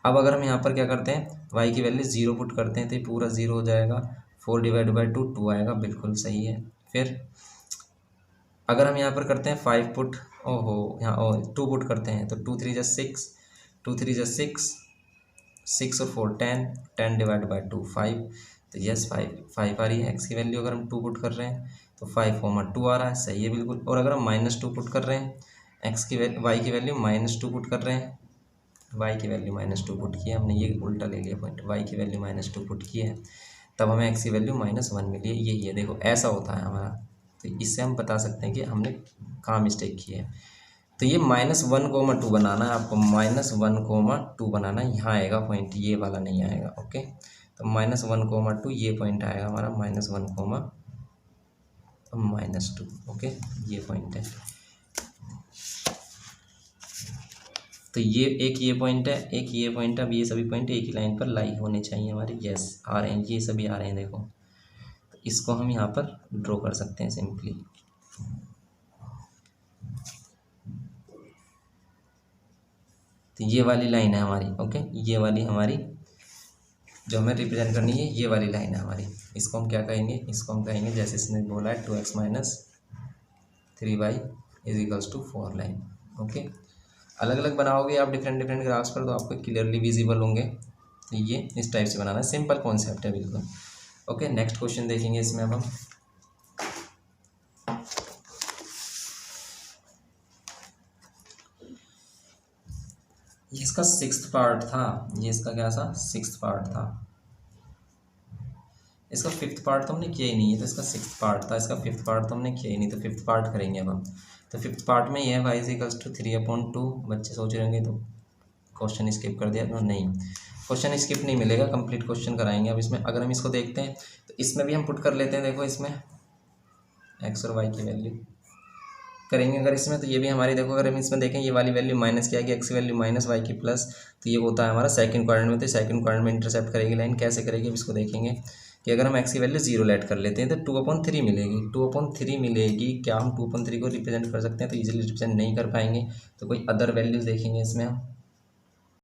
अब अगर हम यहाँ पर क्या करते हैं, y की वैल्यू 0 पुट करते हैं तो ये पूरा 0 हो जाएगा। 4 डिवाइड बाई 2 2 आएगा, बिल्कुल सही है। फिर अगर हम यहाँ पर करते हैं 5 पुट, ओहो यहाँ 2 पुट करते हैं तो 2 3 जा 6, 2 3 जा 6, 6 और 4 10, 10 डिवाइड बाई 2 5, तो यस 5 आ रही है। एक्स की वैल्यू अगर हम 2 पुट कर रहे हैं तो 5,2 आ रहा है, सही है बिल्कुल। और अगर हम -2 पुट कर रहे हैं, एक्स की वैल्यू वाई की वैल्यू -2 पुट कर रहे हैं, वाई की वैल्यू -2 पुट की है हमने, ये उल्टा ले लिया पॉइंट, वाई की वैल्यू -2 पुट की है, तब हमें एक्स की वैल्यू -1 मिली है। यही है, देखो ऐसा होता है हमारा। तो इससे हम बता सकते हैं कि हमने कहाँ मिस्टेक की है। तो ये -1,2 बनाना है आपको, -1,2 बनाना है, यहाँ आएगा पॉइंट, ये वाला नहीं आएगा। ओके, तो -1,2 ये पॉइंट आएगा हमारा, -1,-2। ओके, ये पॉइंट है। तो ये एक ये पॉइंट है, एक ये पॉइंट है। अब ये सभी पॉइंट एक ही लाइन पर लाई होने चाहिए हमारे, यस आ रहे हैं, ये सभी आ रहे हैं। देखो, तो इसको हम यहाँ पर ड्रॉ कर सकते हैं सिंपली। तो ये वाली लाइन है हमारी। ओके, ये वाली हमारी जो हमें रिप्रेजेंट करनी है, ये वाली लाइन है हमारी। इसको हम क्या कहेंगे, इसको हम कहेंगे जैसे इसने बोला है 2x - 3y = 4 लाइन। ओके, अलग अलग बनाओगे आप डिफरेंट डिफरेंट ग्राफ्स पर तो आपको क्लियरली विजिबल होंगे। तो ये इस टाइप से बनाना है, सिंपल कॉन्सेप्ट है बिल्कुल। ओके, नेक्स्ट क्वेश्चन देखेंगे इसमें अब हम। ये इसका 6th पार्ट था, ये इसका क्या था, 6th पार्ट था। इसका 5th पार्ट तो हमने किया ही नहीं है, तो इसका 6th पार्ट था, इसका 5th पार्ट तो हमने किया ही नहीं, तो 5th पार्ट करेंगे अब हम। तो 5th पार्ट में ये है y इक्वल्स टू 3/2। बच्चे सोच रहे होंगे तो क्वेश्चन स्किप कर दिया, तो नहीं, क्वेश्चन स्किप नहीं मिलेगा, कंप्लीट क्वेश्चन कराएंगे। अब इसमें अगर हम इसको देखते हैं तो इसमें भी हम पुट कर लेते हैं। देखो इसमें x और y की वैल्यू करेंगे अगर इसमें, तो ये भी हमारी, देखो अगर हम इसमें देखें ये वाली वैल्यू माइनस किया कि x की वैल्यू माइनस y की प्लस, तो ये होता है हमारा सेकंड क्वाड्रेंट में। तो सेकंड क्वाड्रेंट में इंटरसेप्ट करेगी लाइन, कैसे करेगी अब इसको देखेंगे कि अगर हम x की वैल्यू 0 लेट कर लेते हैं तो 2/3 मिलेगी, 2/3 मिलेगी। क्या हम 2/3 को रिप्रेजेंट कर सकते हैं? तो ईजिली रिप्रेजेंट नहीं कर पाएंगे, तो कोई अदर वैल्यूज देखेंगे इसमें हम।